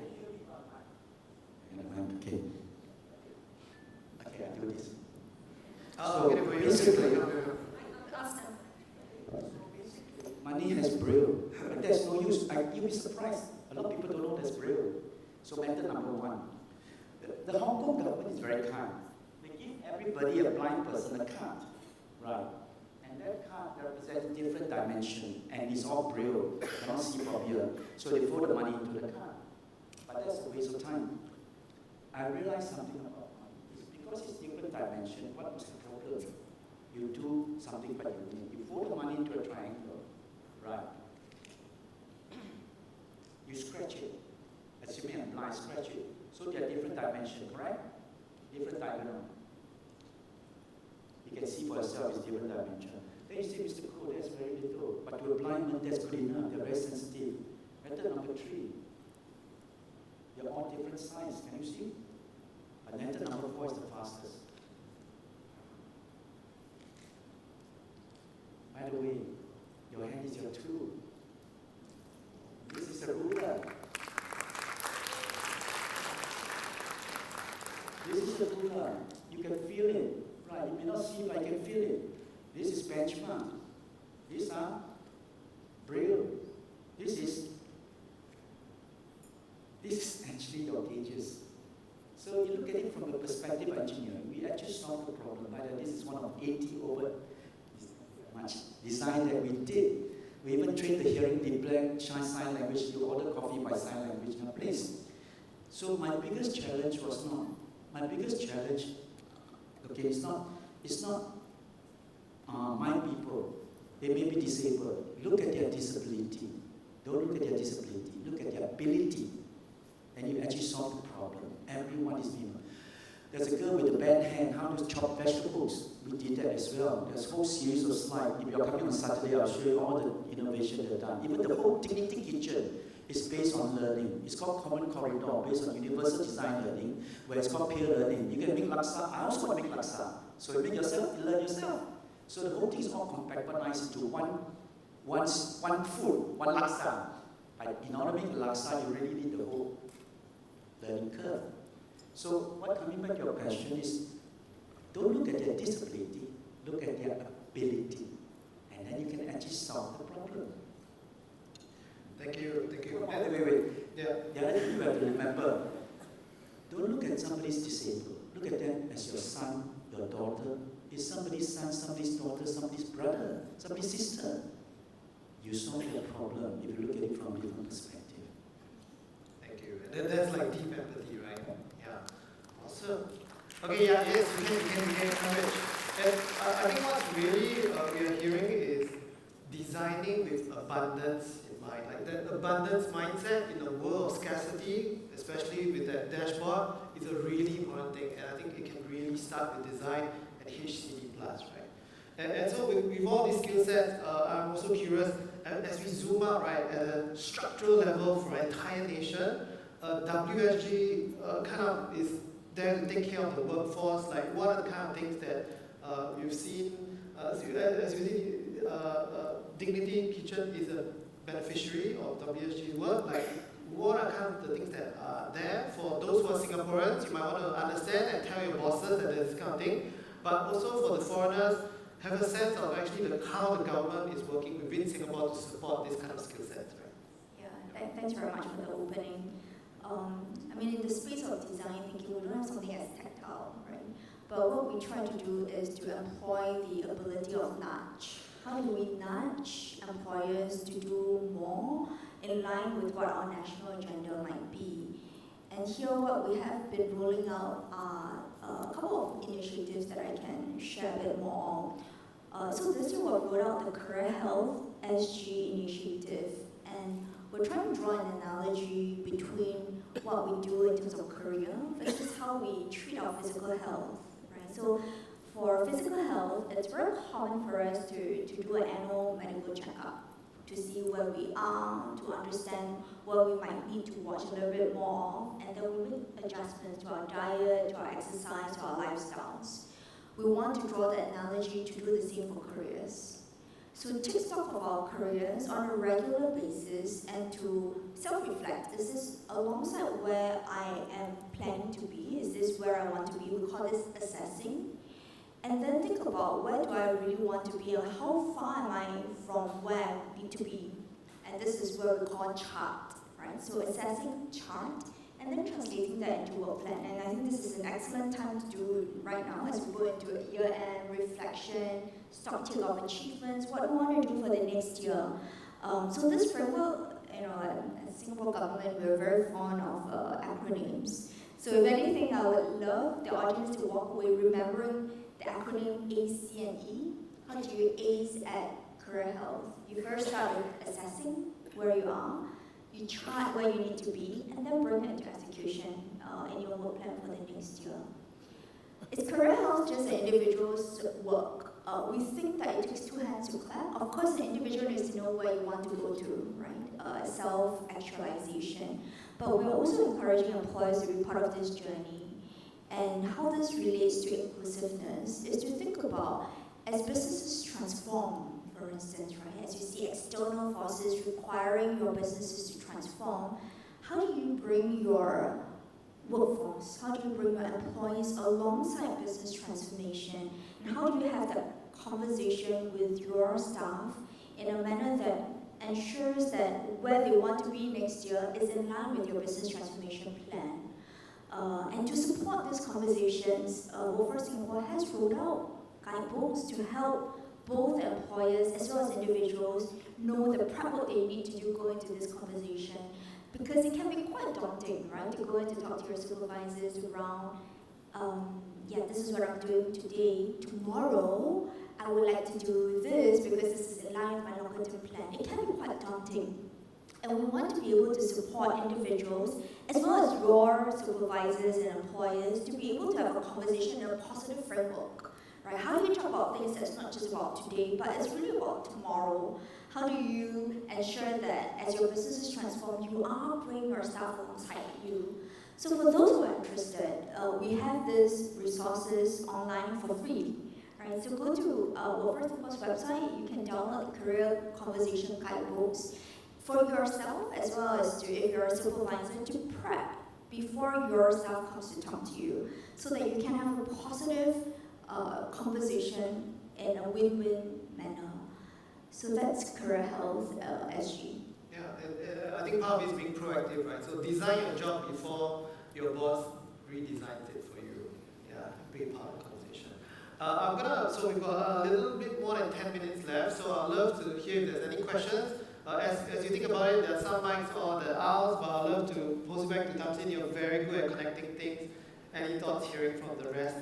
do this. Oh, so basically, money has braille, but there's no use. You'll be surprised. A lot of people don't know there's braille. So method number one. The Hong Kong government is very kind. They give everybody, a blind person, a card. Right. And that card represents different dimensions, and it's all braille. You cannot see from here. So they throw the money into the card. But that's a waste of time. I realized something about money. It's because it's different dimension. What was the problem? You do something quite unique. You throw the money into a triangle. Right. You scratch it. Assuming I'm blind, scratch it. So there are different dimensions, right? Different diagonal. You can see for yourself it's different dimension. Then you say, Mr. Ko, that's very little. But to a blind man, that's good enough. They're very sensitive. Method number three. They're all different sizes. Can you see? But method number four is the fastest. By the way, your hand is your tool. This is a ruler. This is the ruler. You can feel it. Right, you may not see, but I can feel it. This is benchmark. These are braille. This is actually your gauges. So you look at it from the perspective of engineering. We actually solved the problem. By the way, this is one of 80 over much design that we did. We even trained the hearing deaf sign language. You order coffee by sign language in a place. So my biggest challenge was not. My biggest challenge, okay, it's not my people. They may be disabled. Look at their disability. Don't look at their disability. Look at their ability. And you actually solve the problem. Everyone is being. There's a girl with a bad hand, how to chop vegetables. We did that as well. There's a whole series of slides. If you're coming on Saturday, I'll show you all the innovation they've done. Even the whole Dignity Kitchen is based on learning. It's called Common Corridor, based on universal design learning, where it's called peer learning. You can make laksa. I also want to make laksa. So you make yourself, you learn yourself. So the whole thing is all compactized into one food, one laksa. But in order to make laksa, you really need the whole learning curve. So coming back to your question is, don't look at their disability, look at their ability. And then you can actually solve the problem. Thank you. Wait. Yeah. The other thing you have to remember, don't look at somebody's disabled. Look at them as your son, your daughter. Is somebody's son, somebody's daughter, somebody's brother, somebody's sister. You solve the problem if you look at it from a different perspective. Thank you. That's like deep empathy, right? Yeah. Awesome. Okay, yes, we can encourage. And I think what's really we are hearing is designing with abundance in mind. Like that abundance mindset in a world of scarcity, especially with that dashboard, is a really important thing. And I think it can really start with design and HCD+, right? And so with all these skill sets, I'm also curious, as we zoom out, right, at a structural level for an entire nation, WSG kind of is there to take care of the workforce. Like, what are the kind of things that you've seen? As you see, Dignity Kitchen is a beneficiary of WSG's work. Like, what are kind of the things that are there for those who are Singaporeans? You might want to understand and tell your bosses that there's this kind of thing. But also for the foreigners, have a sense of actually how the government is working within Singapore to support this kind of skill sets, right? Yeah, thanks very much for the opening. I mean, in the space of design thinking, we don't have something as tactile, right? But what we try to do is to employ the ability of nudge. How do we nudge employers to do more in line with what our national agenda might be? And here what we have been rolling out are a couple of initiatives that I can share a bit more on. So this year we've rolled out the Career Health SG initiative, and we're trying to draw an analogy between what we do in terms of career versus how we treat our physical health, right? So for physical health, it's very common for us to do an annual medical checkup to see where we are, to understand what we might need to watch a little bit more, and then we make adjustments to our diet, to our exercise, to our lifestyles. We want to draw the analogy to do the same for careers. So take stock of our careers on a regular basis and to self-reflect. Is this alongside where I am planning to be? Is this where I want to be? We call this assessing. And then think about, where do I really want to be, and how far am I from where I need to be? And this is where we call chart, right? So assessing chart, and then translating that into a plan. And I think this is an excellent time to do right now as we go into a year-end reflection, stock take of achievements, what we want to do for the next year. So this framework, as Singapore government, we're very fond of acronyms. So if anything, I would love the audience to walk away remembering the acronym ACNE. How do you ACE at Career Health? You first start with assessing where you are, you chart where you need to be, and then bring it into execution in your work plan for the next year. Is career health just an individual's work? We think that it takes two hands to clap. Of course, the individual needs to know where you want to go to, right? Self-actualization. But we're also encouraging employers to be part of this journey. And how this relates to inclusiveness is to think about, as businesses transform, for instance, right? As you see external forces requiring your businesses to transform, how do you bring your workforce, how do you bring your employees alongside business transformation? And how do you have that conversation with your staff in a manner that ensures that where they want to be next year is in line with your business transformation plan? And to support these conversations, Workforce Singapore has rolled out guidebooks to help both employers as well as individuals know the prep work they need to do going into this conversation. Because it can be quite daunting, right, to go in to talk to your supervisors around, this is what I'm doing today. Tomorrow, I would like to do this because this is in line with my longer-term plan. It can be quite daunting. And we want to be able to support individuals as well as your supervisors and employers to be able to have a conversation in a positive framework, right? How do you talk about things that's not just about today, but it's really about tomorrow? How do you ensure that as your business is transformed, you are bringing your staff alongside you? So for those who are interested, we have these resources online for free, right? So go to Workforce Singapore's website, you can download the Career Conversation Guidebooks for yourself as well as to, if you're a supervisor, to prep before your staff comes to talk to you so that you can have a positive conversation in a win-win manner. So that's Career Health SG. Yeah, I think part of it is being proactive, right? So design your job before your boss redesigns it for you. Yeah, be part of the conversation. So we've got a little bit more than 10 minutes left, so I'd love to hear if there's any questions. As you think about it, there are some mics on the aisles, but I'd love to pose back to Tamsin. You're very good at connecting things. Any thoughts hearing from the rest?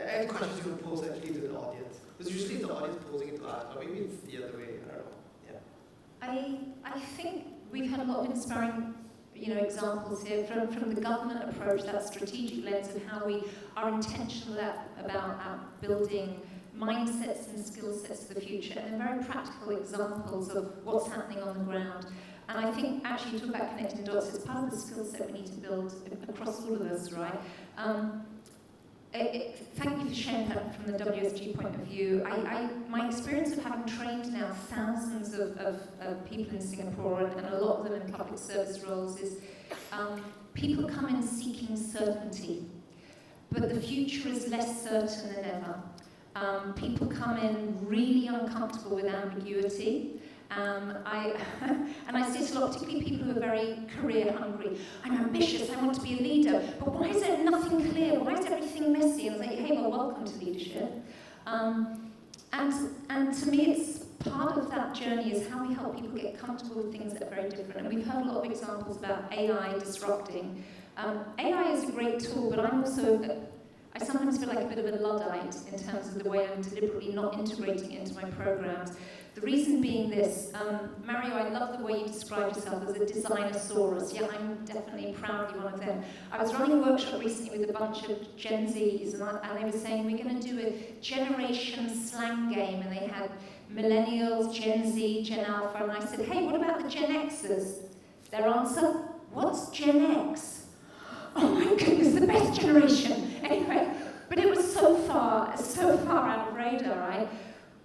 Any questions you want to pose actually to the audience? Because usually it's the audience posing it to us, but maybe it's the other way. I don't know. Yeah. I think we've had a lot of inspiring, examples here from the government approach, that strategic lens of how we are intentional about building mindsets and skill sets for the future, and very practical examples of what's happening on the ground. And I think actually talk about connecting dots is part of the skill set we need to build across all of us, right? Thank you for sharing that from the WSG point of view. My experience of having trained now thousands of people in Singapore, and a lot of them in public service roles, is people come in seeking certainty, but the future is less certain than ever. People come in really uncomfortable with ambiguity. And I see it a lot, particularly people who are very career hungry. I'm ambitious, I want to be a leader, but why is there nothing clear? Why is everything messy? And I say, hey, well, welcome to leadership. And to me, it's part of that journey is how we help people get comfortable with things that are very different. And we've heard a lot of examples about AI disrupting. AI is a great tool, but I sometimes feel like a bit of a Luddite in terms of the way I'm deliberately not integrating it into my programs. The reason being this, Mario, I love the way you described yourself as a designosaurus. Yeah, I'm definitely proudly one of them. I was running a workshop recently with a bunch of Gen Zs, and they were saying, we're going to do a generation slang game, and they had millennials, Gen Z, Gen Alpha, and I said, hey, what about the Gen Xers? Their answer, what's Gen X? Oh my goodness, the best generation. Anyway, but it was so far out of radar, right?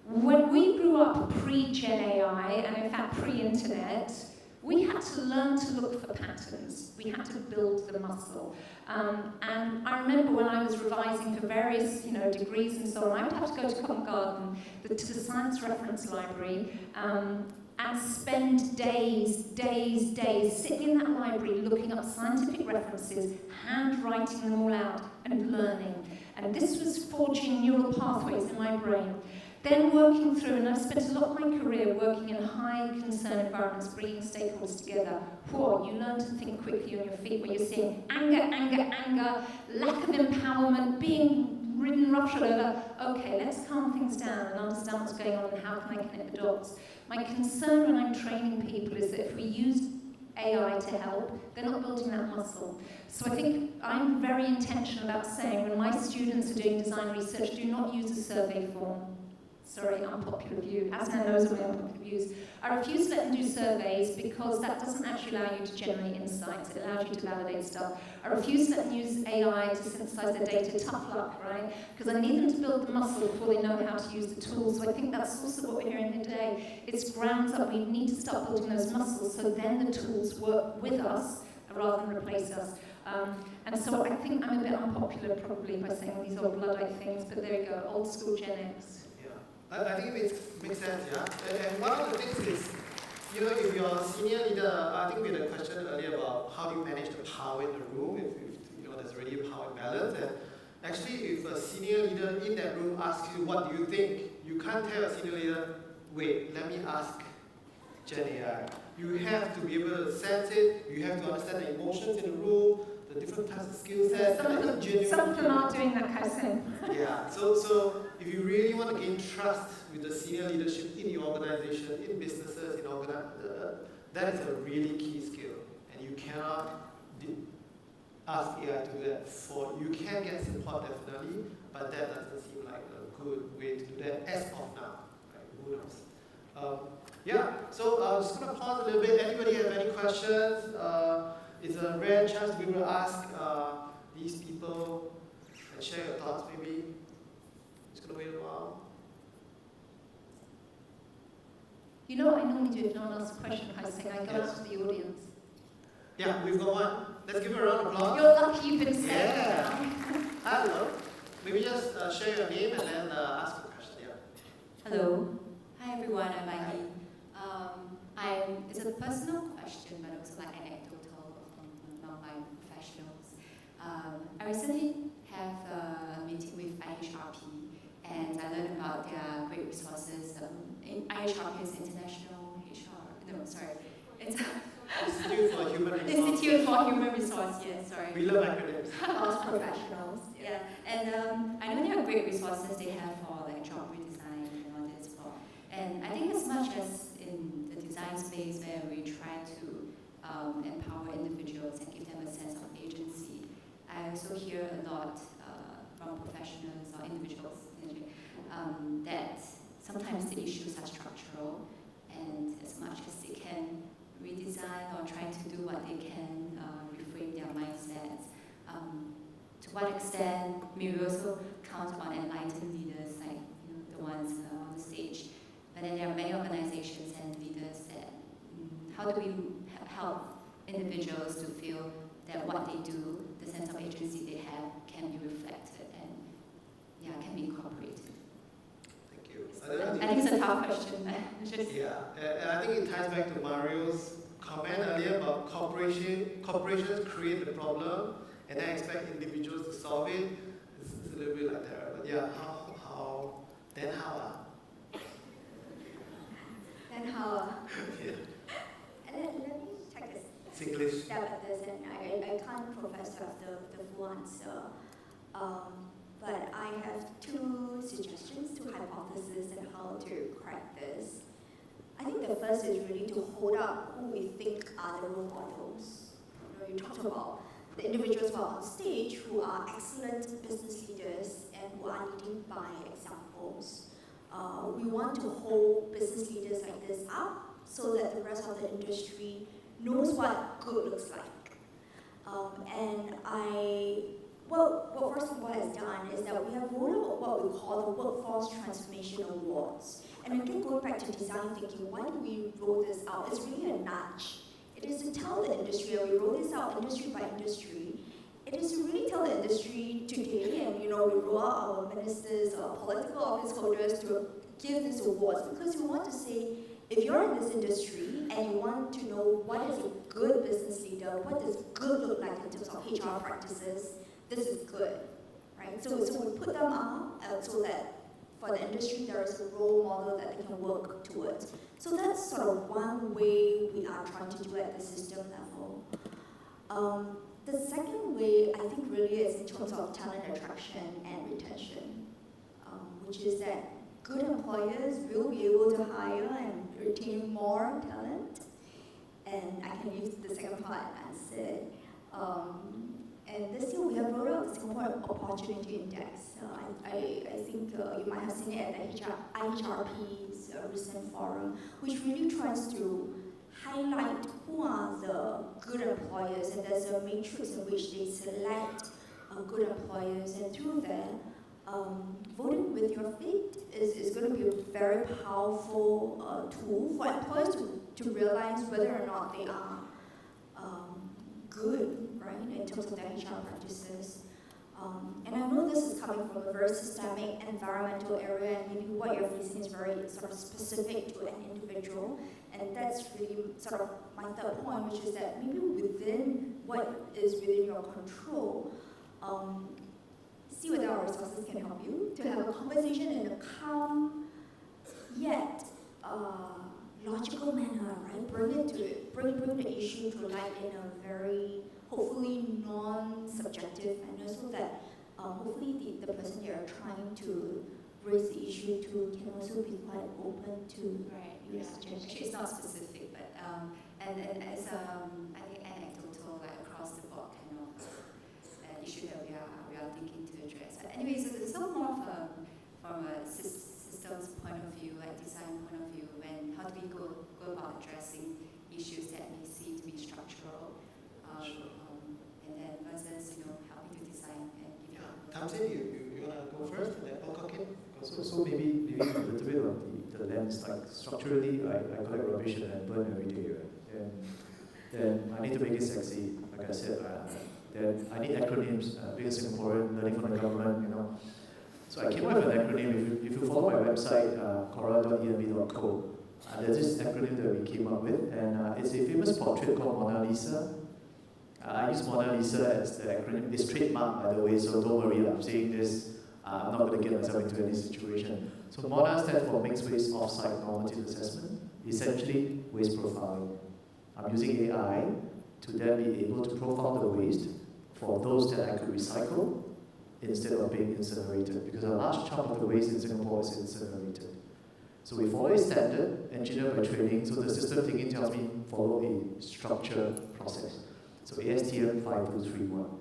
When we grew up pre-Gen AI, and in fact pre-internet, we had to learn to look for patterns. We had to build the muscle. And I remember when I was revising for various degrees and so on, I would have to go to Covent Garden, to the Science Reference Library, and spend days sitting in that library looking up scientific references, handwriting them all out, and learning. And this was forging neural pathways in my brain. Then working through, and I've spent a lot of my career working in high concern environments, bringing stakeholders together. You learn to think quickly on your feet when you're seeing anger, lack of empowerment, being ridden roughshod over. Okay, let's calm things down and understand what's going on and how can I connect the dots. My concern when I'm training people is that if we use AI to help, they're not building that muscle. So I think I'm very intentional about saying when my students are doing design research, do not use a survey form. Sorry, unpopular view. Asna knows my unpopular views. I refuse to let them do surveys because that doesn't actually allow you to generate insights. It allows you to validate stuff. I refuse to let them use AI to synthesize their data. Tough luck, right? Because I need them to build the muscle before they know how to use the tools. So I think that's also what we're hearing today. It's grounds up. We need to start building those muscles so then the tools work with us rather than replace us. And so I think I'm a bit unpopular probably by saying these old Luddite things, but there we go, old school Gen X. I think it makes sense, yeah. And one of the things is, if you're a senior leader, I think we had a question earlier about how do you manage the power in the room if there's already a power imbalance. And actually, if a senior leader in that room asks you, what do you think? You can't tell a senior leader, wait, let me ask Gen AI. You have to be able to sense it, you have to understand the emotions in the room, the different types of skill sets. Some of them are doing that kind of thing. Yeah, so if you really want to gain trust with the senior leadership in your organization, in businesses, that is a really key skill. And you cannot ask AI to do that for you. You can get support definitely, but that doesn't seem like a good way to do that as of now. Right? Who knows? So I'm just going to pause a little bit. Anybody have any questions? It's a rare chance we will ask these people and share your thoughts maybe. Just going to wait a while. You know what I normally do if no one asks a question, I say I go out to the audience. Yeah, we've got one. Let's give her a round of applause. You're lucky you've been saved. Yeah. Hello. Maybe just share your name and then ask a question. Yeah. Hello. Hi everyone, I'm Maggie. It's a personal question, but also like anecdotal among my professionals. I recently have a meeting with IHRP, and I learned about their great resources. IHRP is International HR. No, sorry. It's Institute for Human Resources. Institute for Human Resources. Yes, sorry. We love acronyms. Us professionals. Yeah, and I know there are great resources they have for like job redesign and all this. And I think as much as in the design space where we try to empower individuals and give them a sense of agency, I also hear a lot from professionals or individuals that sometimes the issues are structural, and as much as they can redesign or try to do what they can, reframe their mindsets to to what extent may we also count on enlightened leaders like the ones on the stage? But then there are many organizations and leaders that, how do we help individuals to feel that what they do, the sense of agency they have, can be reflected and can be incorporated? Thank you. I think it's a tough question. And I think it ties back to Mario's comment earlier about corporations create the problem and then expect individuals to solve it. It's a little bit like that. But yeah, how? Then how? Yeah. And then let me take a Singlish. stab at this, and I can't profess to have the full answer. But I have two suggestions, two hypotheses on how to crack this. I think the first is really to hold up who we think are the role models. You talked about the individuals who are on stage who are excellent business leaders and who are leading by examples. We want to hold business leaders like this up so that the rest of the industry knows what good looks like. What First Singapore has done is that we have rolled out what we call the Workforce Transformation Awards. And again, going back to design thinking, why do we roll this out? It's really a nudge. It is to tell the industry, and we roll this out industry by industry. It is to really tell the industry today, and we roll out our ministers, our political office holders to give these awards because we want to say, if you're in this industry and you want to know what is a good business leader, what does good look like in terms of HR practices, this is good, right? So we put them up so that for the industry there is a role model that they can work towards. So that's sort of one way we are trying to do at the system level. The second way, I think, really is in terms of talent attraction and retention, which is that good employers will be able to hire and retain more talent. And I can use the second part answered. And this year we have rolled out the Singapore Opportunity Index. I think you might have seen it at the IHRP's recent forum, which really tries to highlight who are the good employers, and there's a matrix in which they select good employers, and through that, voting with your feet is going to be a very powerful tool for employers to realize whether or not they are good, right, in terms of their HR practices. And I know this is coming from a very systemic environmental area, and maybe what you're facing is very sort of specific to an individual. And that's really sort of my third point, which is that maybe within what is within your control, see whether our resources can help you to have a conversation in a calm yet logical manner, right? Bring the issue to light in a very hopefully non-subjective manner, so that hopefully the person you're trying to raise the issue to can also be quite open to your suggestions. Actually, it's not specific, but and it's I think anecdotal, like across the board kind of issue that we are thinking to address. But anyways, it's still more from a systems point of view, like design point of view, and how do we go about addressing issues that we see to be structural, and then versus helping to design and give. Tamsin, you want to go first, and then Kokin? So maybe a little bit of the lens, like structurally, I collect rubbish and I burn every day, right? And then I need to make it sexy, like I said. Then I need acronyms, being a Singaporean, learning from the government, So I came up with an acronym. If you follow my website, cora.env.co, there's this acronym that we came up with, and it's a famous portrait called Mona Lisa. I use Mona Lisa as the acronym. It's trademarked, by the way, so don't worry, I'm saying this. I'm not going to get myself into any situation. So MONA stands for Mixed Waste Off-Site Normative Assessment, essentially waste profiling. I'm using AI to then be able to profile the waste for those that I could recycle instead of being incinerated, because a large chunk of the waste in Singapore is incinerated. So we follow a standard, engineered by training, so the system thinking tells me follow a structured process. So ASTM 5231.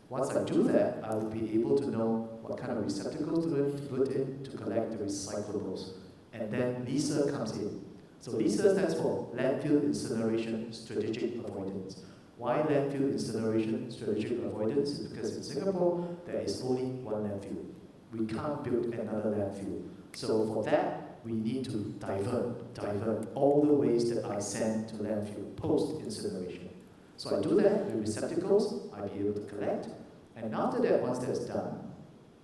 Once I do that, I will be able to know what kind of receptacles to put in to collect the recyclables. And then LISA comes in. So LISA stands for Landfill Incineration Strategic Avoidance. Why landfill incineration strategic avoidance? Because in Singapore, there is only one landfill. We can't build another landfill. So for that, we need to divert all the waste that I send to landfill post-incineration. So I do that with receptacles, I'll be able to collect, and after that, once that's done,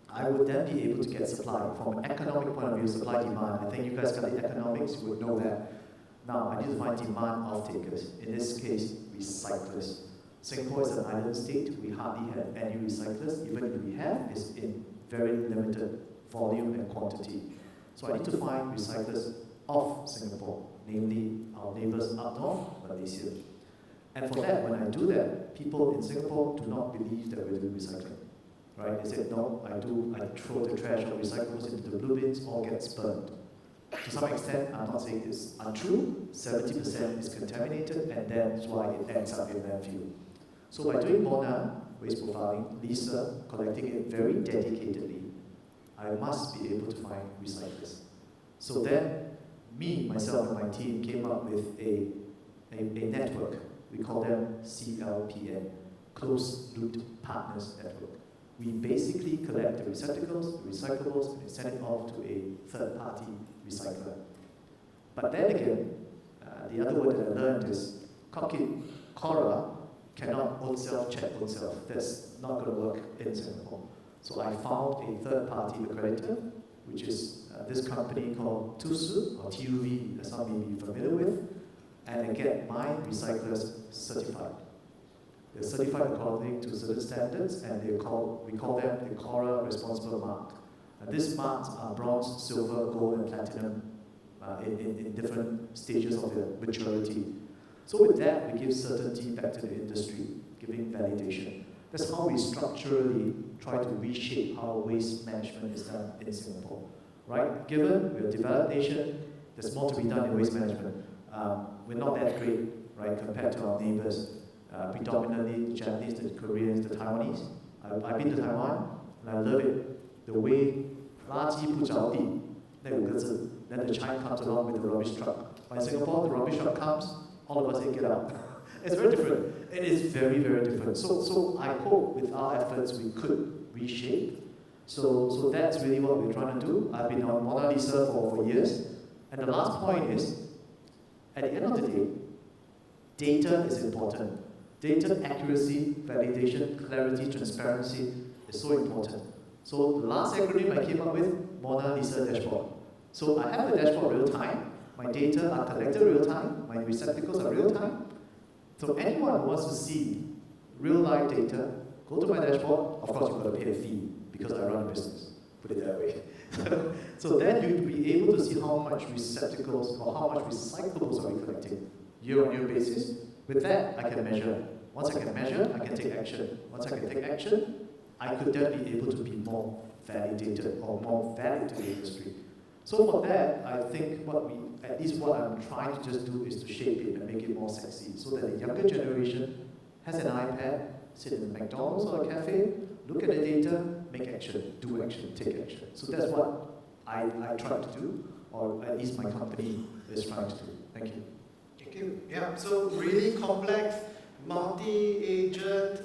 I would then be able to get supply. From an economic point of view, supply demand, I think you guys got the economics, you would know that. Now, I need to find demand off-takers. In this case, recyclers. Singapore is an island state, we hardly have any recyclers. Even if we have, it's in very limited volume and quantity. So I need to find recyclers of Singapore, namely our neighbors up north, Malaysia. And for that, when I do that, people in Singapore do not believe that we're doing recycling. Right? They said, no, I throw the trash or recyclables into the blue bins, all gets burned. To some extent, I'm not saying it's untrue, 70% is contaminated, and that's why it ends up in landfill. So by doing Mona waste profiling, Lisa collecting it very dedicatedly, I must be able to find recyclers. So then, me, myself, and my team came up with a network. We call them CLPN, Closed Loop Partners Network. We basically collect the receptacles, the recyclables, and send it off to a third-party recycler. But then again, the other word that I learned is Cora cannot own self check own self. That's not going to work in Singapore. So I found a third-party accreditor, which is this company called TUSU, or TUV, as some may be familiar with, and I get my recyclers certified. They're certified according to certain standards, and we call them the Cora Responsible Mark. And these marks are bronze, silver, gold, and platinum in different stages of their maturity. So with that, we give certainty back to the industry, giving validation. That's how we structurally try to reshape how waste management is done in Singapore. Right? Given we're a developed nation, there's more to be done in waste management. We're not that great, right, compared to our neighbors. Predominantly the Japanese, the Koreans, the Taiwanese. I've been to Taiwan, and I love it. The way 垃圾不着地, 那5个字, then the China comes along with the rubbish truck. By Singapore, the rubbish truck comes, all of us say get out. It's very different. It is very, very different. So I hope with our efforts we could reshape. So that's really what we're trying to do. I've been on Mona Lisa for years. And the last point is, at the end of the day, data is important. Data accuracy, validation, clarity, transparency is so important. So the last acronym I came up with, Mona Lisa dashboard. So I have the dashboard real time. My data are collected real time. My receptacles are real time. So anyone who wants to see real live data, go to my dashboard. Of course, you've got to pay a fee because I run a business. Put it that way. So then you'll be able to see how much receptacles or how much recyclables are we collecting year-on-year basis. With that, I can measure. Once I can measure, I can take action. Once I can take action, I could then be able to be more validated or more valid to the industry. So for that, I think at least what I'm trying to just do is to shape it and make it more sexy so that the younger generation has an iPad, sit in a McDonald's or a cafe, look at the data, make action, do action, take action. So that's what I try to do, or at least my company is trying to do. Thank you. Thank you. Yeah, so really complex, multi-agent,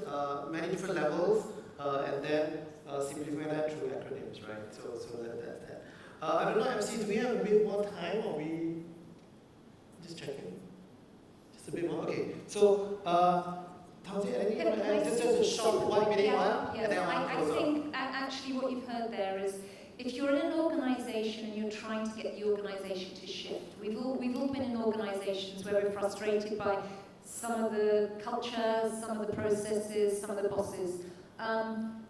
many different levels, and then simplify that through acronyms, right? So that's that. I don't know, MC, do we have a bit more time, or we just checking? Just a bit more. Okay. So, Tauzi, anything you want to add? Just a short 1 minute one. Yeah, I think actually what you've heard there is, if you're in an organisation and you're trying to get the organisation to shift, we've all been in organisations where we're frustrated by some of the cultures, some of the processes, some of the bosses.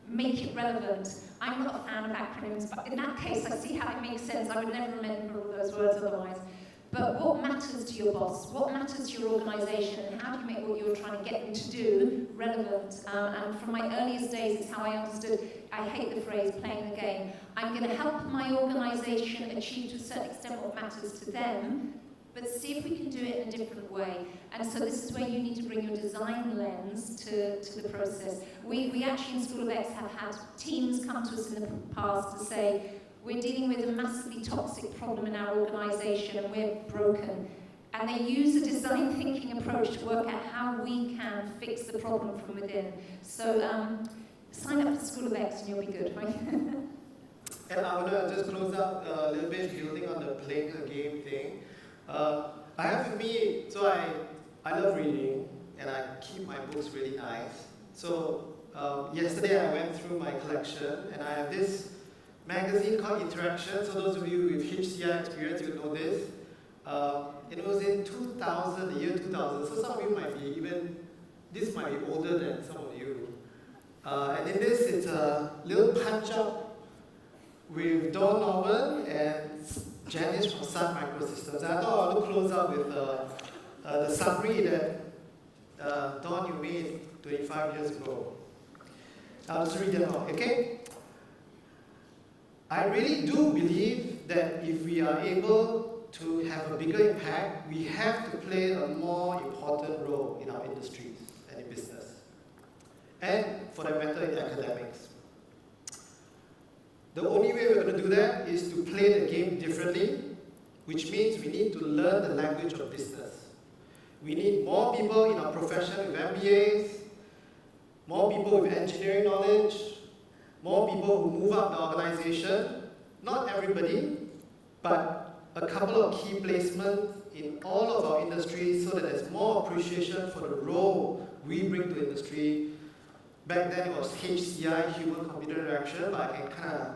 Make it relevant. I'm not a fan of acronyms, but in that case, I see how it makes sense. I would never remember all those words otherwise. But what matters to your boss? What matters to your organisation? And how do you make what you're trying to get them to do relevant? And from my earliest days, it's how I understood, I hate the phrase playing the game. I'm going to help my organisation achieve to a certain extent what matters to them, but see if we can do it in a different way. And so this is where you need to bring your design lens to the process. We actually in School of X have had teams come to us in the past to say, we're dealing with a massively toxic problem in our organisation and we're broken. and they use a design thinking approach to work out how we can fix the problem from within. So sign up for School of X and you'll be good, right? And I want to just close up a little bit, building on the playing the game thing. I have with me, so I love reading, and I keep my books really nice. So yesterday I went through my collection, and I have this magazine called Interaction. So those of you with HCI experience, you know this. It was in 2000, the year 2000. So some of you might be even, this might be older than some of you. And in this, it's a little punch-up with Don Norman and Janice from Sun Microsystems. And I thought I would close up with the summary that Don, you made 25 years ago. I'll just read them out, okay? I really do believe that if we are able to have a bigger impact, we have to play a more important role in our industries and in business. And for that matter, in academics. The only way we're going to do that is to play the game differently, which means we need to learn the language of business. We need more people in our profession with MBAs, more people with engineering knowledge, more people who move up the organization. Not everybody, but a couple of key placements in all of our industries so that there's more appreciation for the role we bring to industry. Back then it was HCI, Human-Computer Interaction, but I can kind of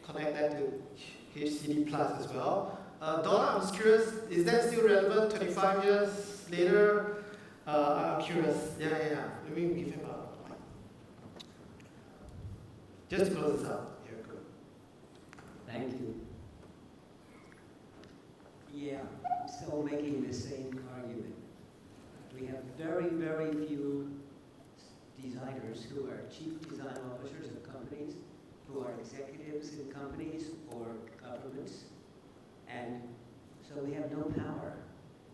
connect that to HCD Plus as well. Donna, I'm curious, is that still relevant 25 years later? I'm curious. Yeah. Let me give him a mic. Just to close this out. Here, good. Thank you. Yeah, I'm still making the same argument. We have very, very few designers who are chief design officers of companies, who are executives in companies or governments, and so we have no power.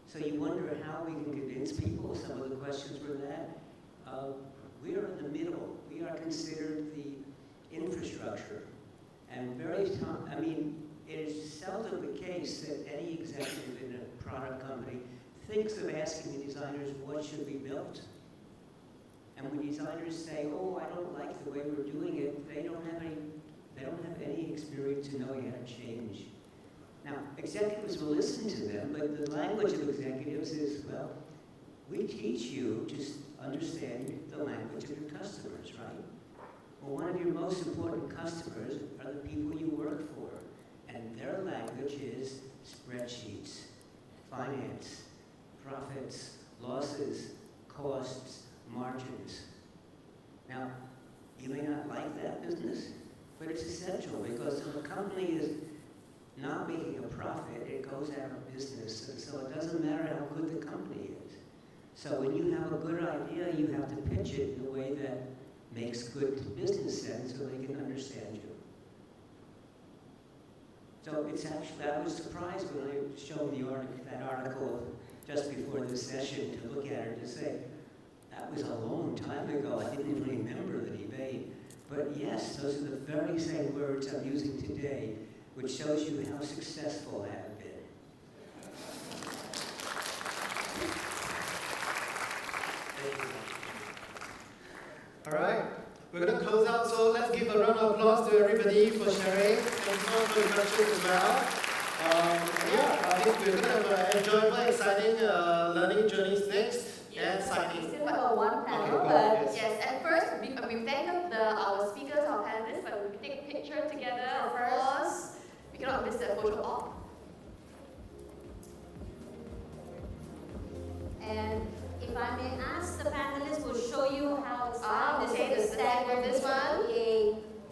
So you wonder how we can convince people. Some of the questions were that. We are in the middle. We are considered the infrastructure. And it is seldom the case that any executive in a product company thinks of asking the designers what should be built. And when designers say, "Oh, I don't like the way we're doing it," they don't have any experience in knowing how to change. Now, executives will listen to them, but the language of executives is, well, we teach you to understand the language of your customers, right? Well, one of your most important customers are the people you work for, and their language is spreadsheets, finance, profits, losses, costs, margins. Now, you may not like that business, but it's essential because if a company is not making a profit, it goes out of business, and so it doesn't matter how good the company is. So when you have a good idea, you have to pitch it in a way that makes good business sense so they can understand you. So it's actually, I was surprised when I showed that article just before this session to look at it and to say, that was a long time ago. I didn't even remember the debate. But yes, those are the very same words I'm using today, which shows you how successful I have been. All right, we're going to close out, so let's give a round of applause to everybody for sharing and for the questions as well. I think we're going to have enjoyable, exciting learning journeys next. And signing. We still have one panel, okay, but yes, and first we thank our speakers, our panelists, but we take a picture together, of course. We cannot miss the photo op. And if I may ask, the panelists will show you how it's done. Okay, the stand with this one.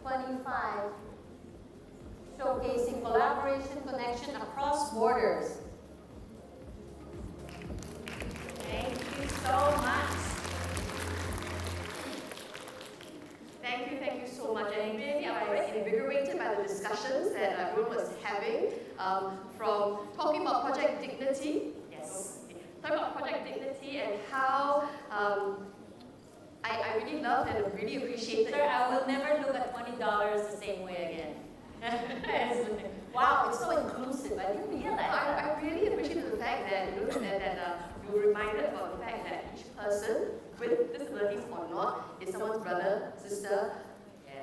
DNDA25, showcasing collaboration, connection across borders. Thank you so much. Thank you so much. And really, I was invigorated by the discussions that everyone was having, from talking about project dignity. Yes. Talking about project dignity and how I really loved and really appreciated. Sir, I will never look at $20 the same way again. Wow, it's so inclusive. I didn't realize that. I really appreciated the fact that reminded about the fact that each person, with disabilities or not, is someone's brother, sister,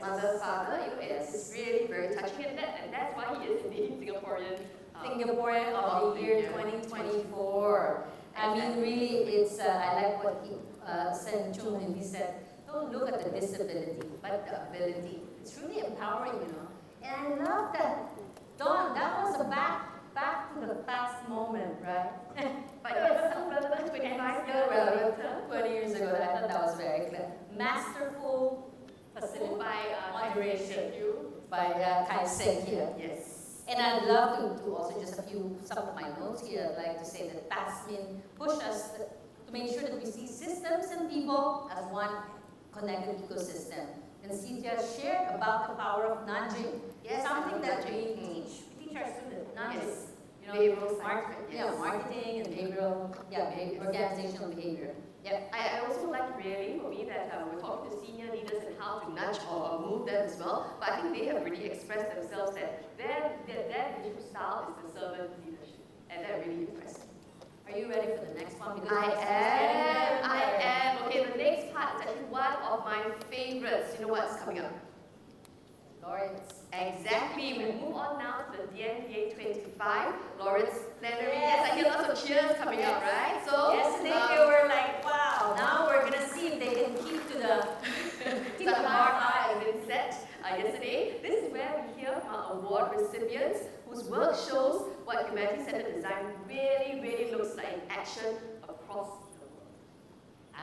mother, father. It's really very touching, and that's why he is indeed Singaporean. Singaporean of the year 2024. I mean, really, it's, I like what he said, Chung, and he said, don't look at the disability, but the ability. It's really empowering, you know. And I love that. Dawn, that was a back to the past moment, right? But it's still relevant 25 years relevant, 20 years ago. I thought that was very clear. Masterful facility by moderation by Kai Seng here. Yes. And I'd love to also just some of my notes here. I'd like to say that Tasmin pushed us to make sure that we see systems and people as one connected ecosystem. And Cynthia shared about the power of nudging. Yes, something that we teach. We teach our students nudges. Yes. You know, Behavioral science, yes. Marketing and behavioral, organizational behavior. Yeah, I also like really for me that we're talking to senior leaders and how to nudge or move them as well. But I think they have really expressed themselves that their leadership style is the servant leadership, and that really impressed me. Are you ready for the next one? Because I am. Okay, the next part is actually one of my favorites. You know what's coming up? Laureates. Exactly. We move on now to the DNDA25 Laureates plenary. Yes, I hear lots of cheers coming up, right? So yesterday they were like, wow, now we're gonna see if they can keep to the bar has been set yesterday. This is where we hear from award recipients whose work shows what humanity-centered design really, really looks like in action across the world.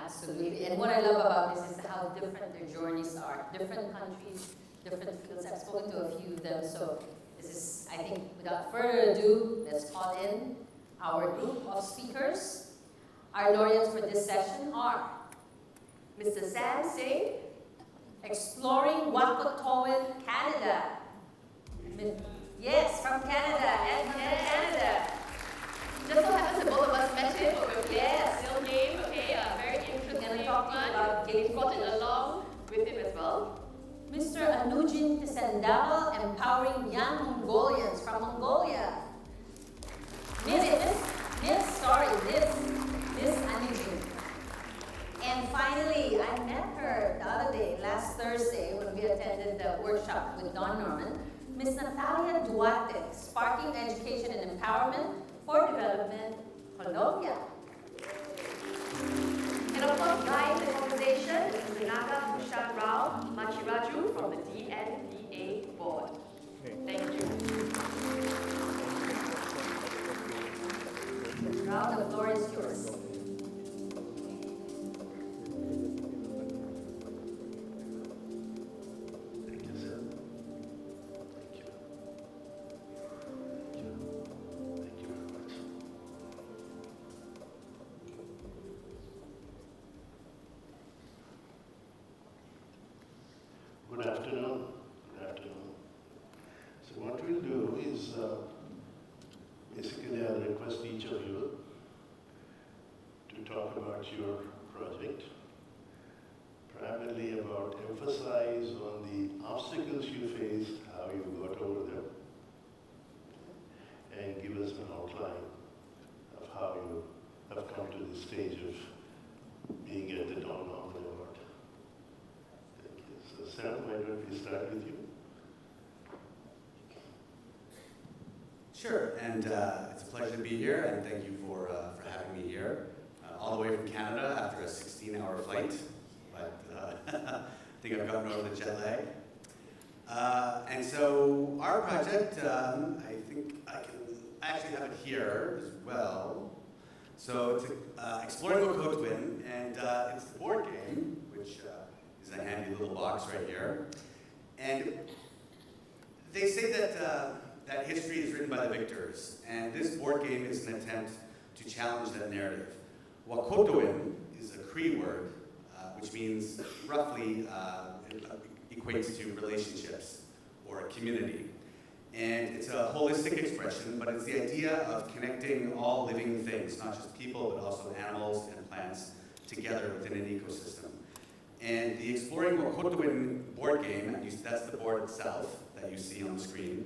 Absolutely. And what I love about this is how different their journeys are. Different countries, different fields. I've spoken to a few of them, so this is, I think, without further ado, let's call in our group of speakers. Our laureates for this session are Mr. Sam Singh, Exploring Wakatoan, Canada. Yes, from Canada, and from Canada. Just so happens that both of us met him, but yes, still game, okay, very interesting one. He's brought it along with him as well. Mr. Anujin Tisandaval, empowering young Mongolians from Mongolia. Miss Anujin. And finally, I met her the other day, last Thursday, when we attended the workshop with Don Norman, Miss Natalia Duarte, Sparking Education and Empowerment for Development, Colombia. And of course, guiding the conversation is Naga Bhushan Rao Machiraju from the DNDA board. Thank you. Rao, the floor is yours. Good afternoon. Good afternoon. So what we'll do is basically I'll request each of you to talk about your project, primarily about emphasize on the obstacles you faced, how you got over them, and give us an outline of how you have come to the stage of being at the Don Norman Award. So Sam, why don't we start with you? Sure, and it's a pleasure to be here, and thank you for having me here, all the way from Canada after a 16-hour flight, but I think I've gotten over the jet lag. And so our project, I think I actually have it here as well. So it's Exploring Wakotwin, and it's the board game, which is a handy little box right here. And they say that that history is written by the victors, and this board game is an attempt to challenge that narrative. Wakotwin is a Cree word, which means roughly equates to relationships or a community. And it's a holistic expression, but it's the idea of connecting all living things, not just people, but also animals and plants, together within an ecosystem. And the Exploring Wakotwin board game, that's the board itself that you see on the screen,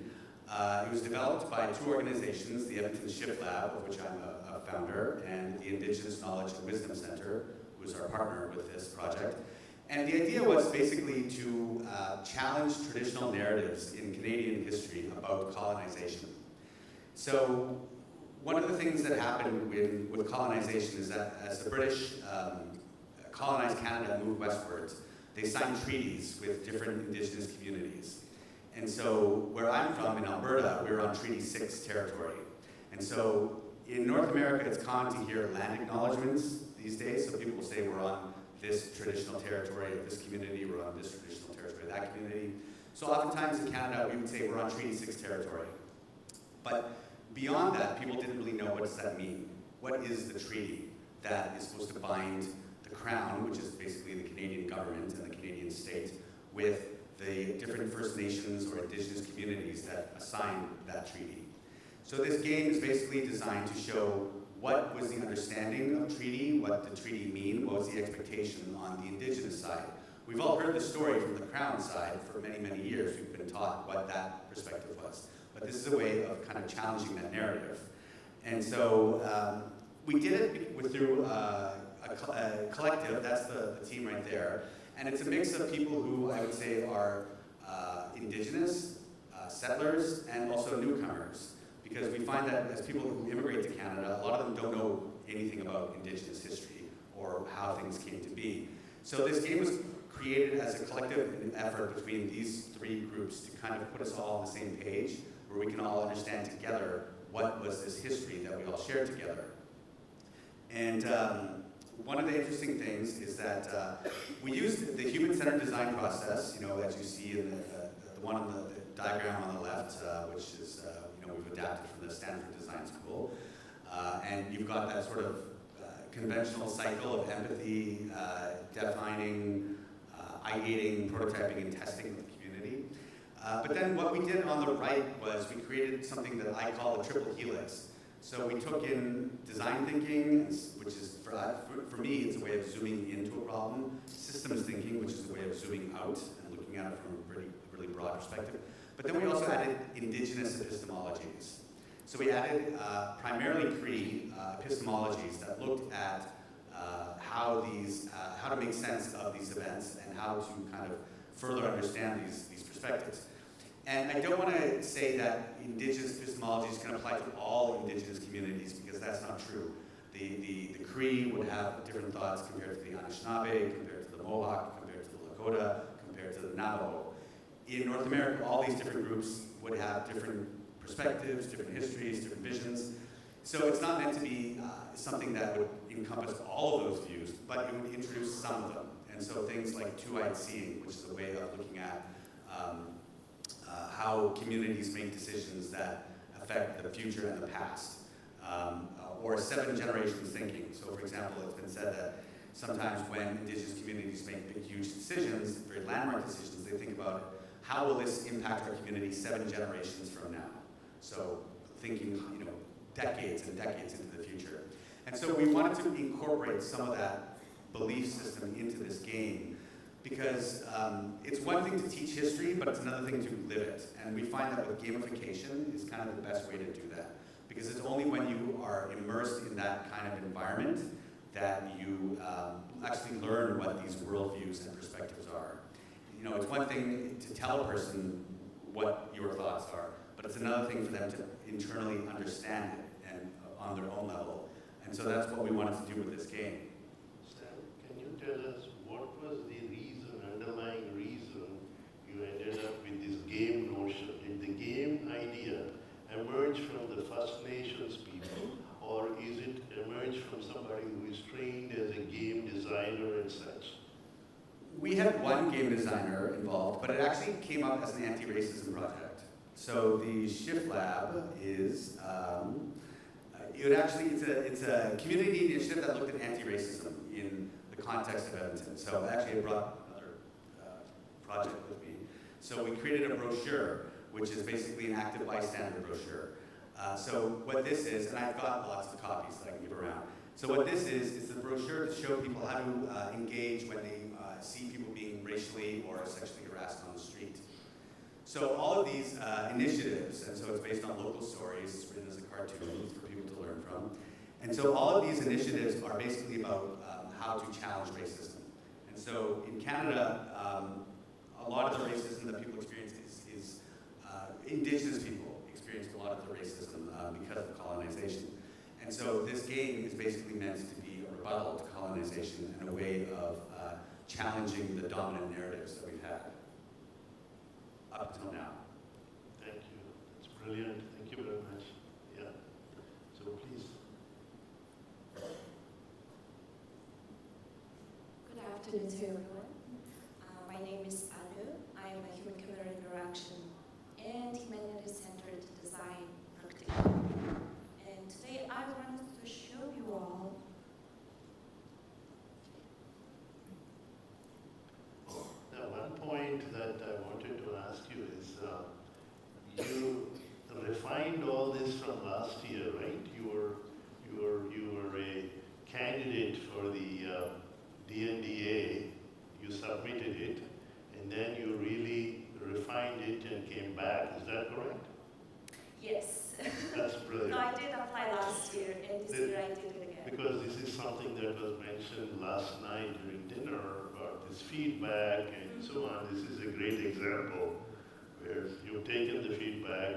It was developed by two organizations, the Edmonton Shift Lab, of which I'm a founder, and the Indigenous Knowledge and Wisdom Center, who is our partner with this project. And the idea was basically to challenge traditional narratives in Canadian history about colonization. So one of the things that happened with colonization is that as the British colonized Canada and moved westwards, they signed treaties with different Indigenous communities. And so where I'm from, in Alberta, we're on Treaty 6 territory. And so in North America, it's common to hear land acknowledgements these days. So people will say we're on this traditional territory of this community, we're on this traditional territory of that community. So oftentimes in Canada, we would say we're on Treaty 6 territory. But beyond that, people didn't really know what does that mean. What is the treaty that is supposed to bind the Crown, which is basically the Canadian government and the Canadian state, with the different First Nations or Indigenous communities that assigned that treaty. So this game is basically designed to show what was the understanding of treaty, what the treaty mean, what was the expectation on the Indigenous side. We've all heard the story from the Crown side for many, many years. We've been taught what that perspective was. But this is a way of kind of challenging that narrative. And so we did it through a collective, that's the team right there. And it's a mix of people who I would say are Indigenous, settlers, and also newcomers. Because we find that as people who immigrate to Canada, a lot of them don't know anything about Indigenous history or how things came to be. So this game was created as a collective effort between these three groups to kind of put us all on the same page, where we can all understand together what was this history that we all shared together. And one of the interesting things is that we used the human-centered design process, as you see in the one on the diagram on the left, which is, we've adapted from the Stanford Design School. And you've got that sort of conventional cycle of empathy, defining, ideating, prototyping, and testing with the community. But then what we did on the right was we created something that I call a triple helix. So we took in design thinking, which is, for me, it's a way of zooming into a problem. Systems thinking, which is a way of zooming out and looking at it from a really broad perspective. But then we also added indigenous epistemologies. So we added primarily three epistemologies that looked at how to make sense of these events and how to kind of further understand these perspectives. And I don't want to say that indigenous epistemologies can apply to all indigenous communities, because that's not true. The Cree would have different thoughts compared to the Anishinaabe, compared to the Mohawk, compared to the Lakota, compared to the Navajo. In North America, all these different groups would have different perspectives, different histories, different visions. So it's not meant to be something that would encompass all of those views, but it would introduce some of them. And so things like two-eyed seeing, which is a way of looking at how communities make decisions that affect the future and the past, or seven generations thinking. So for example, it's been said that sometimes when indigenous communities make big, huge decisions, very landmark decisions, they think about how will this impact our community 7 generations from now? So thinking, decades and decades into the future. And so we wanted to incorporate some of that belief system into this game, because it's one thing to teach history, but it's another thing to live it. And we find that with gamification is kind of the best way to do that. Because it's only when you are immersed in that kind of environment that you actually learn what these worldviews and perspectives are. It's one thing to tell a person what your thoughts are, but it's another thing for them to internally understand it and on their own level. And so that's what we wanted to do with this game. Sam, can you tell us what was the underlying reason you ended up with this game notion? Did the game idea emerge from the First Nations people, or is it emerge from somebody who is trained as a game designer and such? We had one game designer involved, but it actually came up as an anti-racism project. So the Shift Lab is, it's a community initiative that looked at anti-racism in the context of Edmonton. So actually I brought another project with me. So we created a brochure, which is basically an active bystander brochure. So what this is, and I've got lots of copies that I can give around. So what this is the brochure to show people how to engage when they see people being racially or sexually harassed on the street. So all of these initiatives, and so it's based on local stories, it's written as a cartoon for people to learn from. And so all of these initiatives are basically about how to challenge racism. And so in Canada, a lot of the racism that people experience is Indigenous people experienced a lot of the racism because of colonization. And so this game is basically meant to be a rebuttal to colonization and a way of challenging the dominant narratives that we've had up until now. Thank you. That's brilliant. Thank you very much. Yeah. So please. Good afternoon to everyone. My name is Anu. I am a human-computer interaction and humanity-centered design practitioner. And today I wanted to show you all Now, one point that I wanted to ask you is, you refined all this from last year, right? You were a candidate for the DNDA. You submitted it, and then you really refined it and came back. Is that correct? yes. That's brilliant. So I did apply last year, and this year I did it again. Because this is something that was mentioned last night during dinner about this feedback and so on. This is a great example where you've taken the feedback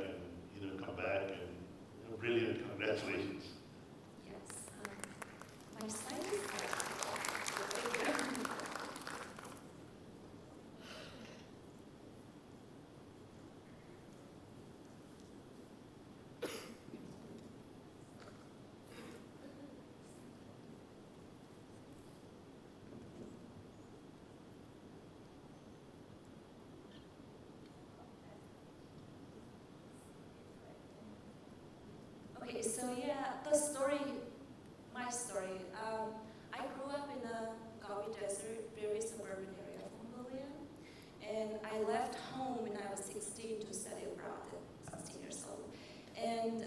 and come back and brilliant. Congratulations. Yes. My slide is there. Thank you. Okay, so yeah, my story. I grew up in a Gobi Desert, very suburban area of Mongolia, and I left home when I was 16 to study abroad at 16 years old. And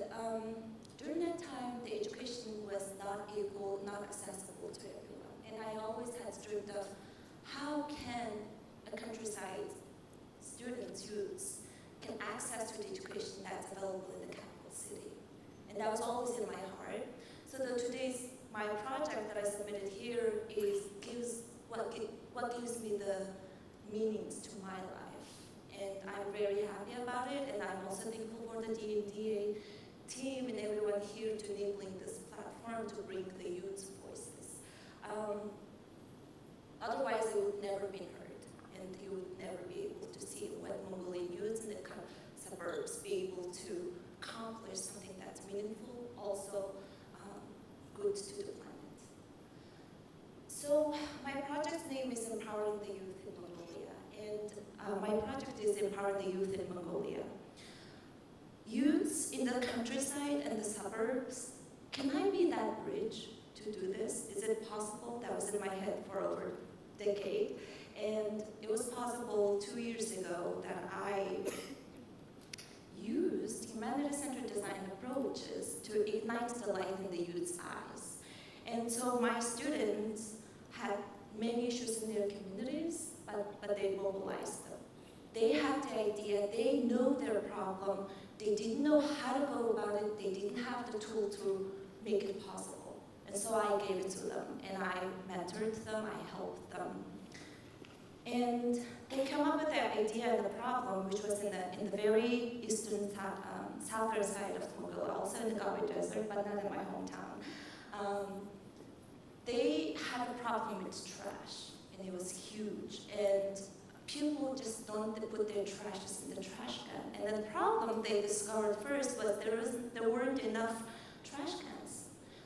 during that time, the education was not equal, not accessible to everyone. And I always had dreamed of how can a countryside students, youths, can access to the education that's available in the capital city. And that was always in my heart. So my project that I submitted here gives what gives me the meanings to my life. And I'm very happy about it, and I'm also thankful for the DNDA team and everyone here to enabling this platform to bring the youth's voices. Otherwise, it would never be heard, and you would never be able to see what Mongolian youths in the suburbs be able to accomplish something that's meaningful, also good to the planet. So my project's name is Empowering the Youth in Mongolia, and my project is Empowering the Youth in Mongolia. Youths in the countryside and the suburbs, can I be that bridge to do this? Is it possible? That was in my head for over a decade, and it was possible 2 years ago that I used humanity-centered design approaches to ignite the light in the youth's eyes. And so my students had many issues in their communities, but they mobilized them. They had the idea, they know their problem, they didn't know how to go about it, they didn't have the tool to make it possible. And so I gave it to them, and I mentored them, I helped them. And they come up with the idea and the problem, which was in the very eastern, southern side of Mongolia, also in the Gobi Desert, but not in my hometown. They had a problem with trash, and it was huge. And people just don't put their trashes in the trash can. And the problem they discovered first was there weren't enough trash cans.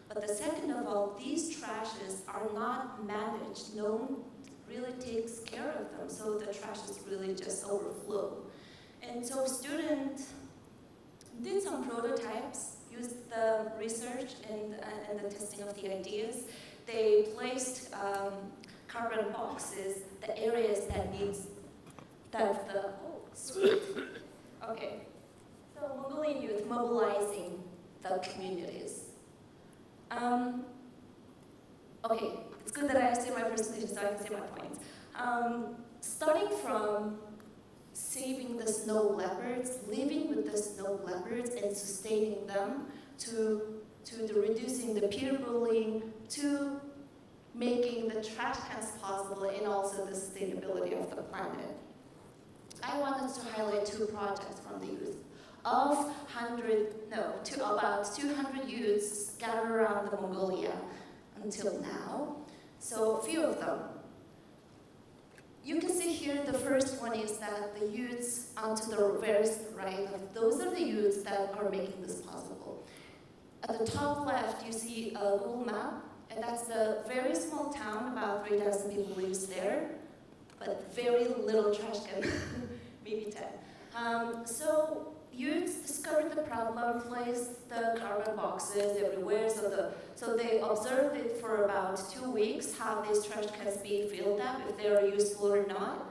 But the second of all, these trashes are not managed. No one really takes care of them, so the trashes really just overflow. And so students did some prototypes, used the research and the testing of the ideas. They placed cardboard boxes, the areas that oh, sweet. Okay. So Mongolian youth mobilizing the communities. Okay, it's good that I say my presentation so I can say my points. Starting from saving the snow leopards, living with the snow leopards and sustaining them, to the reducing the peer bullying, to making the trash cans possible, and also the sustainability of the planet. I wanted to highlight 2 projects from the youth. Of to about 200 youths gathered around the Mongolia until now. So a few of them. You can see here the first one is that the youths onto the very right, those are the youths that are making this possible. At the top left, you see a Google map, and that's the very small town, about 3,000 people lives there, but very little trash can, maybe 10. So youths discovered the problem, placed the cardboard boxes everywhere, so they observed it for about 2 weeks, how these trash cans be filled up, if they are useful or not.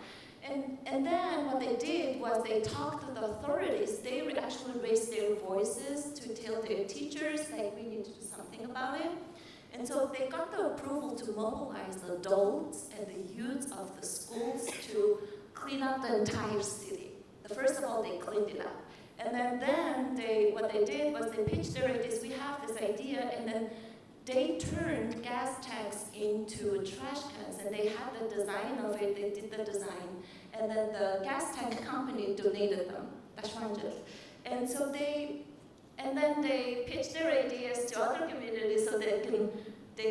And then what they did was they talked to the authorities. They actually raised their voices to tell their teachers, like, we need to do something about it. And so they got the approval to mobilize the adults and the youth of the schools to clean up the entire city. First of all, they cleaned it up. And then what they did was they pitched their ideas. We have this idea, and then they turned gas tanks into trash cans, and they had the design of it. They did the design, and then the gas tank company donated them. And so then they pitched their ideas to other communities so they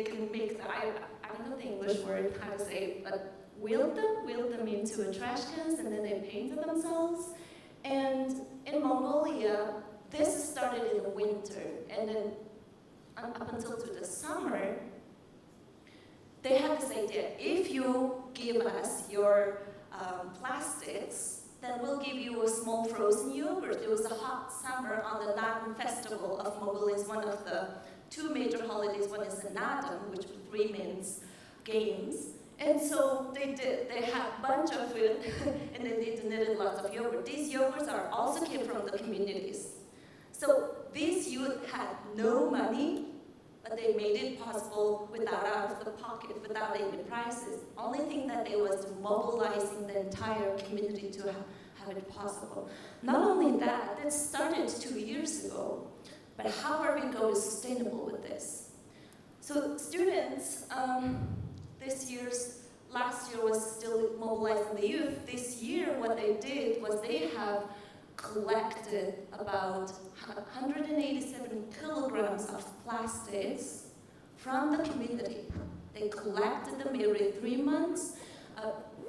can make the, I don't know the English word, how to say it, but wheel them into trash cans, and then they painted themselves. And in Mongolia, this started in the winter, and then up until to the summer, they had this idea: if you give us your plastics, then we'll give you a small frozen yogurt. It was a hot summer on the Naadam festival of Mongolia. It's one of the 2 major holidays. One is the Naadam, which 3 means games. And so they had a bunch of food, and then they donated lots of yogurt. These yogurts are also came from the communities. So these youth had no money, but they made it possible without out of the pocket, without any prices. Only thing that they was mobilizing the entire community to have it possible. Not only that, it started 2 years ago, but how are we going to be sustainable with this? So students, last year was still mobilizing the youth. This year, what they did was they have collected about 187 kilograms of plastics from the community. They collected them every 3 months.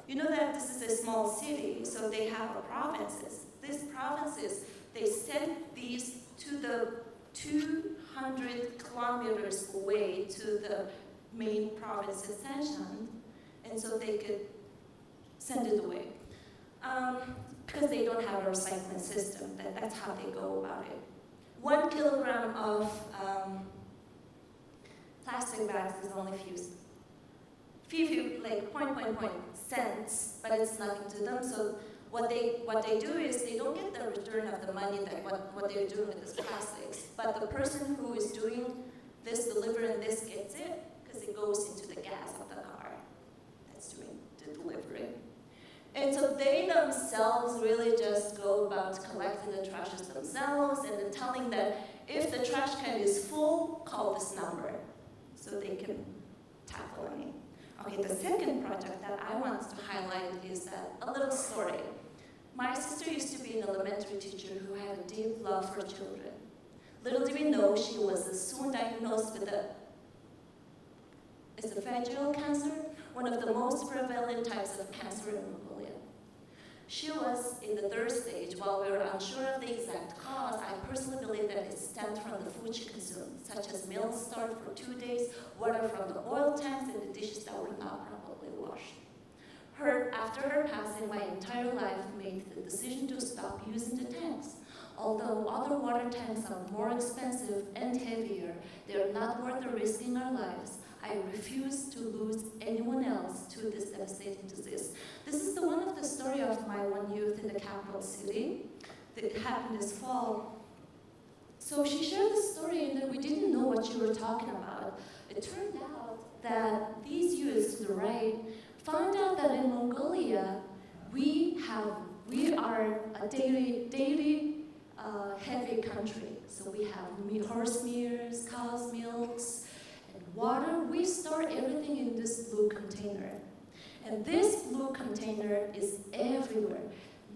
You know that this is a small city, so they have provinces. These provinces, they sent these to the 200 kilometers away to the main province in Sanshan, and so they could send it away. Because they don't have a recycling system, that's how they go about it. 1 kilogram of plastic bags is only few like point cents, but it's nothing to them. So what they do is they don't get the return of the money that what they're doing with this plastics, but the person who is doing this, delivering this, gets it, because it goes into the gas of the car that's doing the delivery. And so they themselves really just go about collecting the trashes themselves and then telling that if the trash can is full, call this number so they can tackle any. Okay, the second project that I want to highlight is a little story. My sister used to be an elementary teacher who had a deep love for children. Little did we know she was soon diagnosed with esophageal cancer, one of the most prevalent types of cancer in Mongolia. She was in the 3rd stage. While we were unsure of the exact cause, I personally believe that it stemmed from the food she consumed, such as meals starved for 2 days, water from the oil tanks, and the dishes that were not properly washed. After her passing, my entire life made the decision to stop using the tanks. Although other water tanks are more expensive and heavier, they are not worth the risking our lives. I refuse to lose anyone else to this devastating disease. This is one of the story of my one youth in the capital city that happened this fall. So she shared the story, and then we didn't know what you were talking about. It turned out that these youths to the right found out that in Mongolia, we have we are a dairy heavy country. So we have horse meals, cow's milks, and water. We store everything in this blue container. And this blue container is everywhere.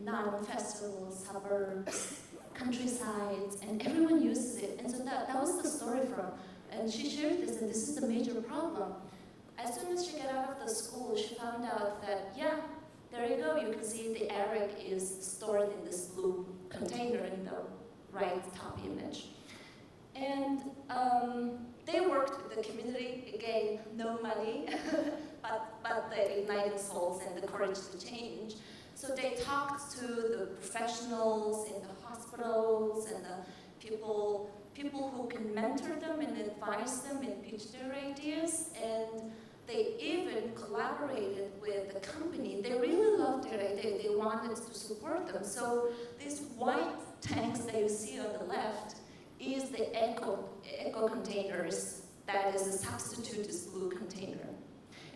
Non-festivals, suburbs, countrysides, and everyone uses it. And so that was the story from. And she shared this, and this is the major problem. As soon as she got out of the school, she found out that, yeah, there you go, you can see the Eric is stored in this blue container in the right top image. And they worked with the community, again, no money, but the ignited souls and the courage to change. So they talked to the professionals in the hospitals and the people who can mentor them and advise them and pitch their ideas. And they even collaborated with the company. They really loved their idea. They wanted to support them. So these white tanks that you see on the left is the eco containers that is a substitute this blue container.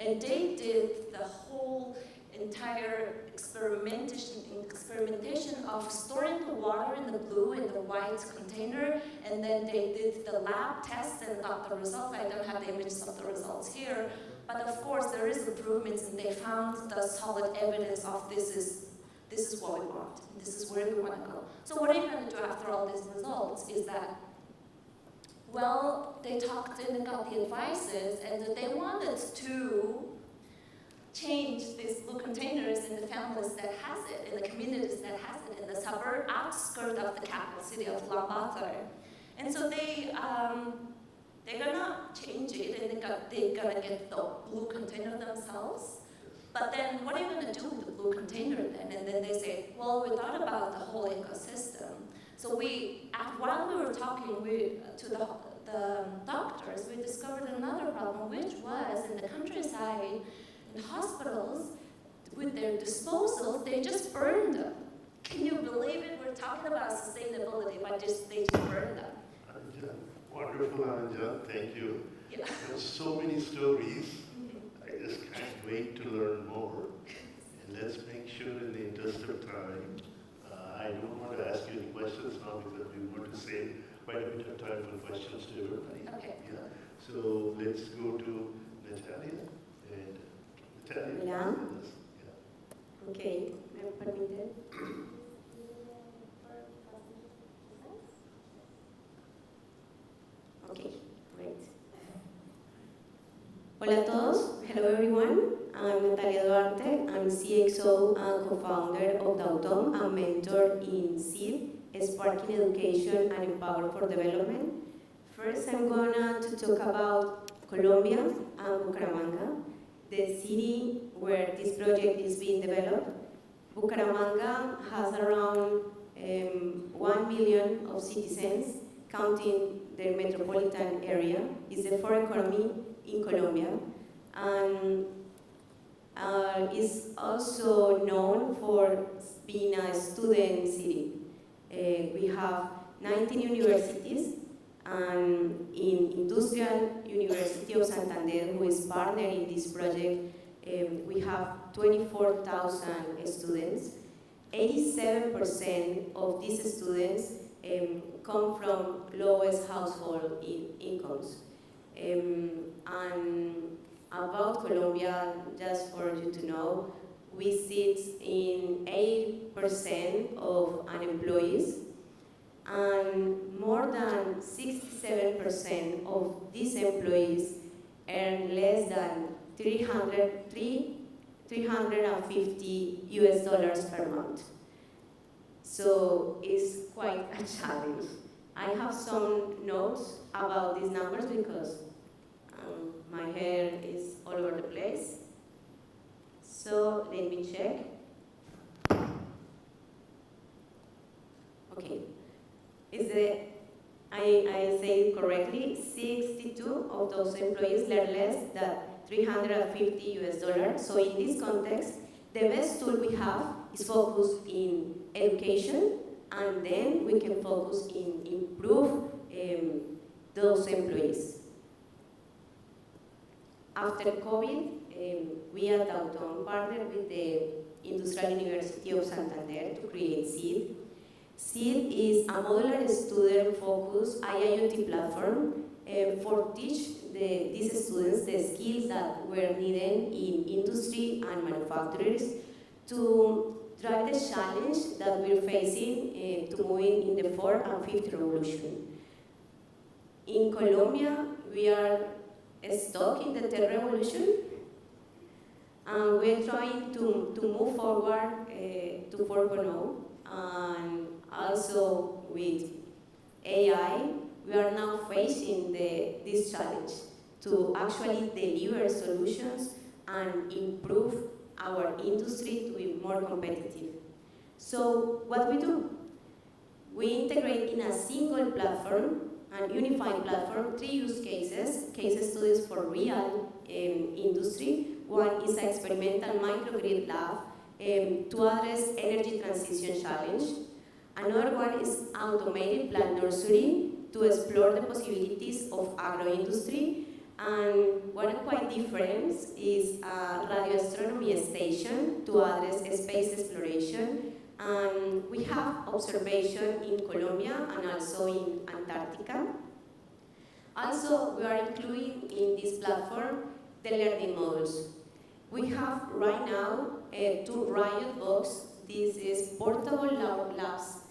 And they did the whole entire experimentation of storing the water in the blue and the white container, and then they did the lab tests and got the results. I don't have the images of the results here, but of course there is improvements, and they found the solid evidence of this is what we want, this is where we want to go. So what are you going to do after all these results is that, well, they talked and got the advices, and they wanted to change these blue containers in the families that has it, in the communities that has it, in the suburb outskirts of the capital city of Ulaanbaatar. And so they're gonna change it, and they're gonna get the blue container themselves. But then what are you gonna do with the blue container then? And then they say, well, we thought about the whole ecosystem. So while we were talking to the doctors, we discovered another problem, which was in the countryside, in hospitals, with their disposals, they just burned them. Can you believe it? We're talking about sustainability, but they just burned them. Wonderful, Anja. Thank you. Yeah. There's so many stories. I just can't wait to learn more. And let's make sure in the interest of time, I don't want to ask you any questions now because we want to save quite a bit of time for questions to everybody. Okay. Yeah. So let's go to Natalia. And Natalia. Yeah. Yeah. Okay, ¿me permite? Okay, great. Hola a todos. Hello everyone. I'm Natalia Duarte. I'm CXO and co-founder of Dautom and mentor in SEED, Sparking Education and Empower for Development. First, I'm gonna talk about Colombia and Bucaramanga, the city where this project is being developed. Bucaramanga has around 1 million of citizens, counting the metropolitan area. It's the fourth economy in Colombia, and is also known for being a student city. We have 19 universities, and in Industrial University of Santander, who is partner in this project, we have 24,000 students. 87% of these students come from lowest household incomes. And about Colombia, just for you to know, we sit in 8% of unemployees, and more than 67% of these employees earn less than $350 US per month. So it's quite a challenge. I have some notes about these numbers because my hair is all over the place. So let me check. Okay. I say it correctly, 62 of those employees earn less than $350 US. So in this context, the best tool we have is focus in education, and then we can focus in improve those employees. After COVID, we at Dautom partnered with the Industrial University of Santander to create SEED. SEED is a modular student-focused IIoT platform for teach these students the skills that were needed in industry and manufacturers to drive the challenge that we're facing to moving in the fourth and fifth revolution. In Colombia, we are stuck in the third revolution, and we're trying to move forward to 4.0, and also with AI, we are now facing this challenge to actually deliver solutions and improve our industry to be more competitive. So what we do? We integrate in a single platform, an unified platform, 3 use cases, case studies for real industry. One is an experimental microgrid lab to address energy transition challenge. Another one is automated plant nursery to explore the possibilities of agroindustry. And one quite different is a radio astronomy station to address space exploration. And we have observation in Colombia and also in Antarctica. Also, we are including in this platform the learning models. We have right now 2 Riot Box. This is portable labs,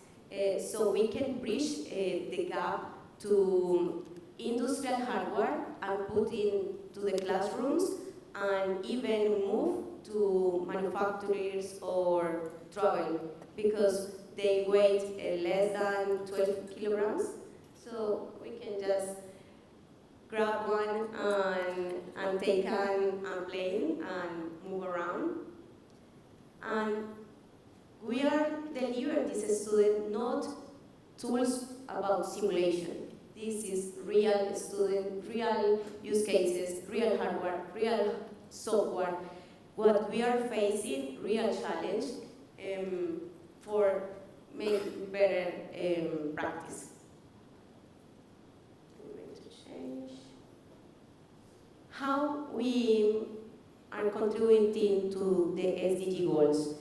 so we can bridge the gap to industrial hardware and put into the classrooms and even move to manufacturers or travel because they weigh less than 12 kilograms. So we can just grab one and take an plane and move around. And we are delivering this student not tools about simulation. This is real student, real use cases, real hardware, real software. What we are facing, real challenge for make better practice. I'm going to change. How we are contributing to the SDG goals.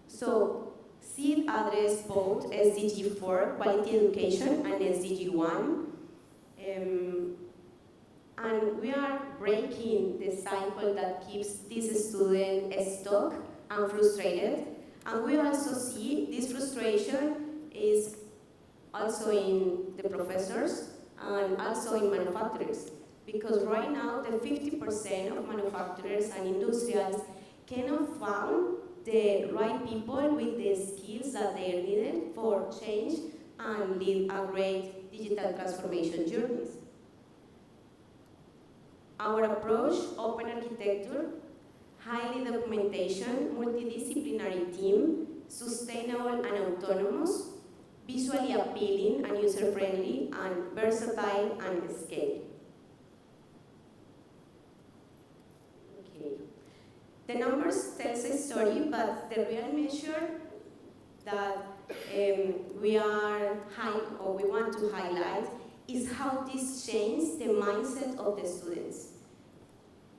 So, SEED address both SDG 4, quality education, and SDG 1. And we are breaking the cycle that keeps this student stuck and frustrated. And we also see this frustration is also in the professors and also in manufacturers. Because right now, the 50% of manufacturers and industrials cannot find the right people with the skills that they are needed for change and lead a great digital transformation journeys. Our approach, open architecture, highly documentation, multidisciplinary team, sustainable and autonomous, visually appealing and user-friendly, and versatile and scale. Okay. The numbers tell a story, but the real measure that we want to highlight is how this changed the mindset of the students.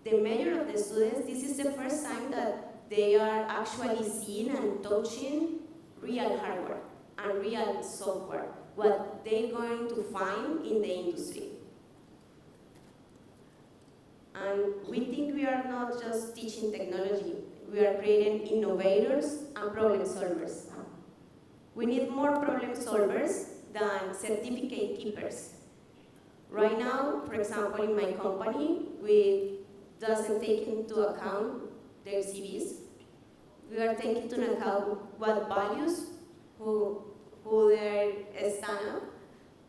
The measure of the students, this is the first time that they are actually seeing and touching real hardware and real software, what they're going to find in the industry. And we think we are not just teaching technology, we are creating innovators and problem solvers. We need more problem solvers than certificate keepers. Right now, for example, in my company, we doesn't take into account their CVs. We are taking into account what values, who they stand up,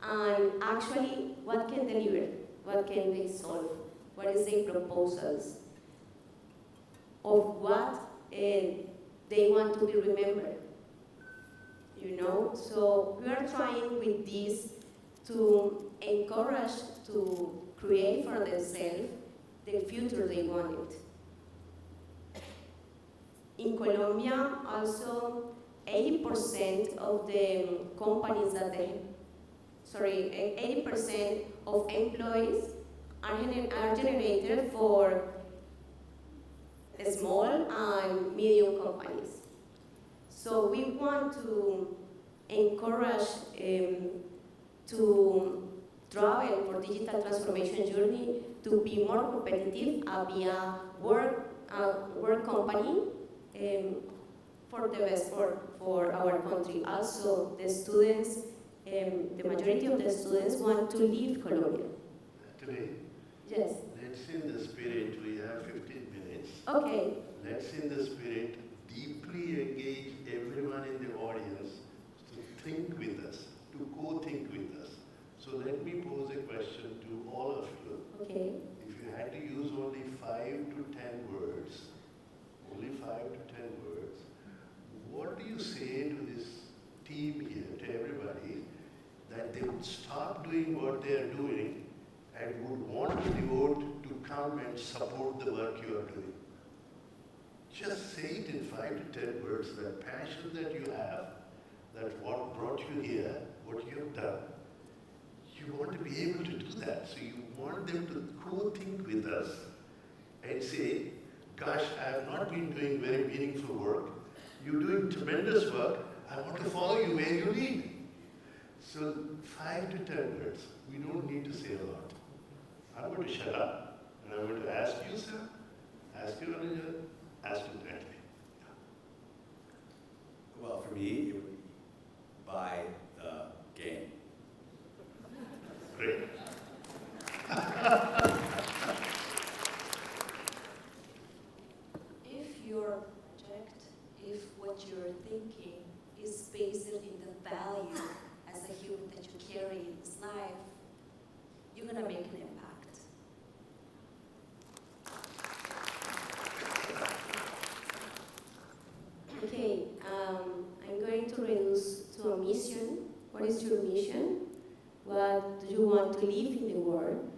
and actually what can deliver, what can they solve, what is their proposals, of what they want to be remembered. You know, so we are trying with this to encourage to create for themselves the future they wanted. In Colombia, also 80% of the companies that 80% of employees are generated for small and medium companies. So we want to encourage to travel for digital transformation journey to be more competitive via work company for the best for our country. Also, the students, the majority of the students want to leave Colombia. Today? Yes. Let's in the spirit, we have 15 minutes. Okay. Let's in the spirit deeply engage everyone in the audience to think with us, to co-think with us. So let me pose a question to all of you. Okay. If you had to use only 5 to 10 words, only 5 to 10 words, what do you say to this team here, to everybody, that they would stop doing what they are doing and would want to devote to come and support the work you are doing? Just say it in 5 to 10 words, that passion that you have, that what brought you here, what you have done. You want to be able to do that. So you want them to co-think with us and say, gosh, I have not been doing very meaningful work. You're doing tremendous work. I want to follow you where you lead. So 5 to 10 words. We don't need to say a lot. I'm going to shut up and I'm going to ask you, sir, ask your manager, ask you directly. Well, for me, it would be buy the game. Great. If your project, if what you're thinking is based in the value as a human that you carry in this life, you're going to make an impact. Okay, I'm going to reduce to a mission. What is your mission? What do you want to live in the world?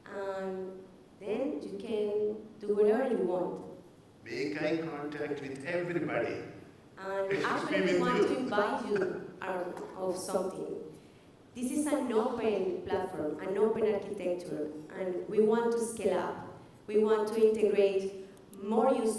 And then you can do whatever you want. Make eye contact with everybody. And actually, we want to invite you of something. This is an open platform, an open architecture, and we want to scale up. We want to integrate more use cases.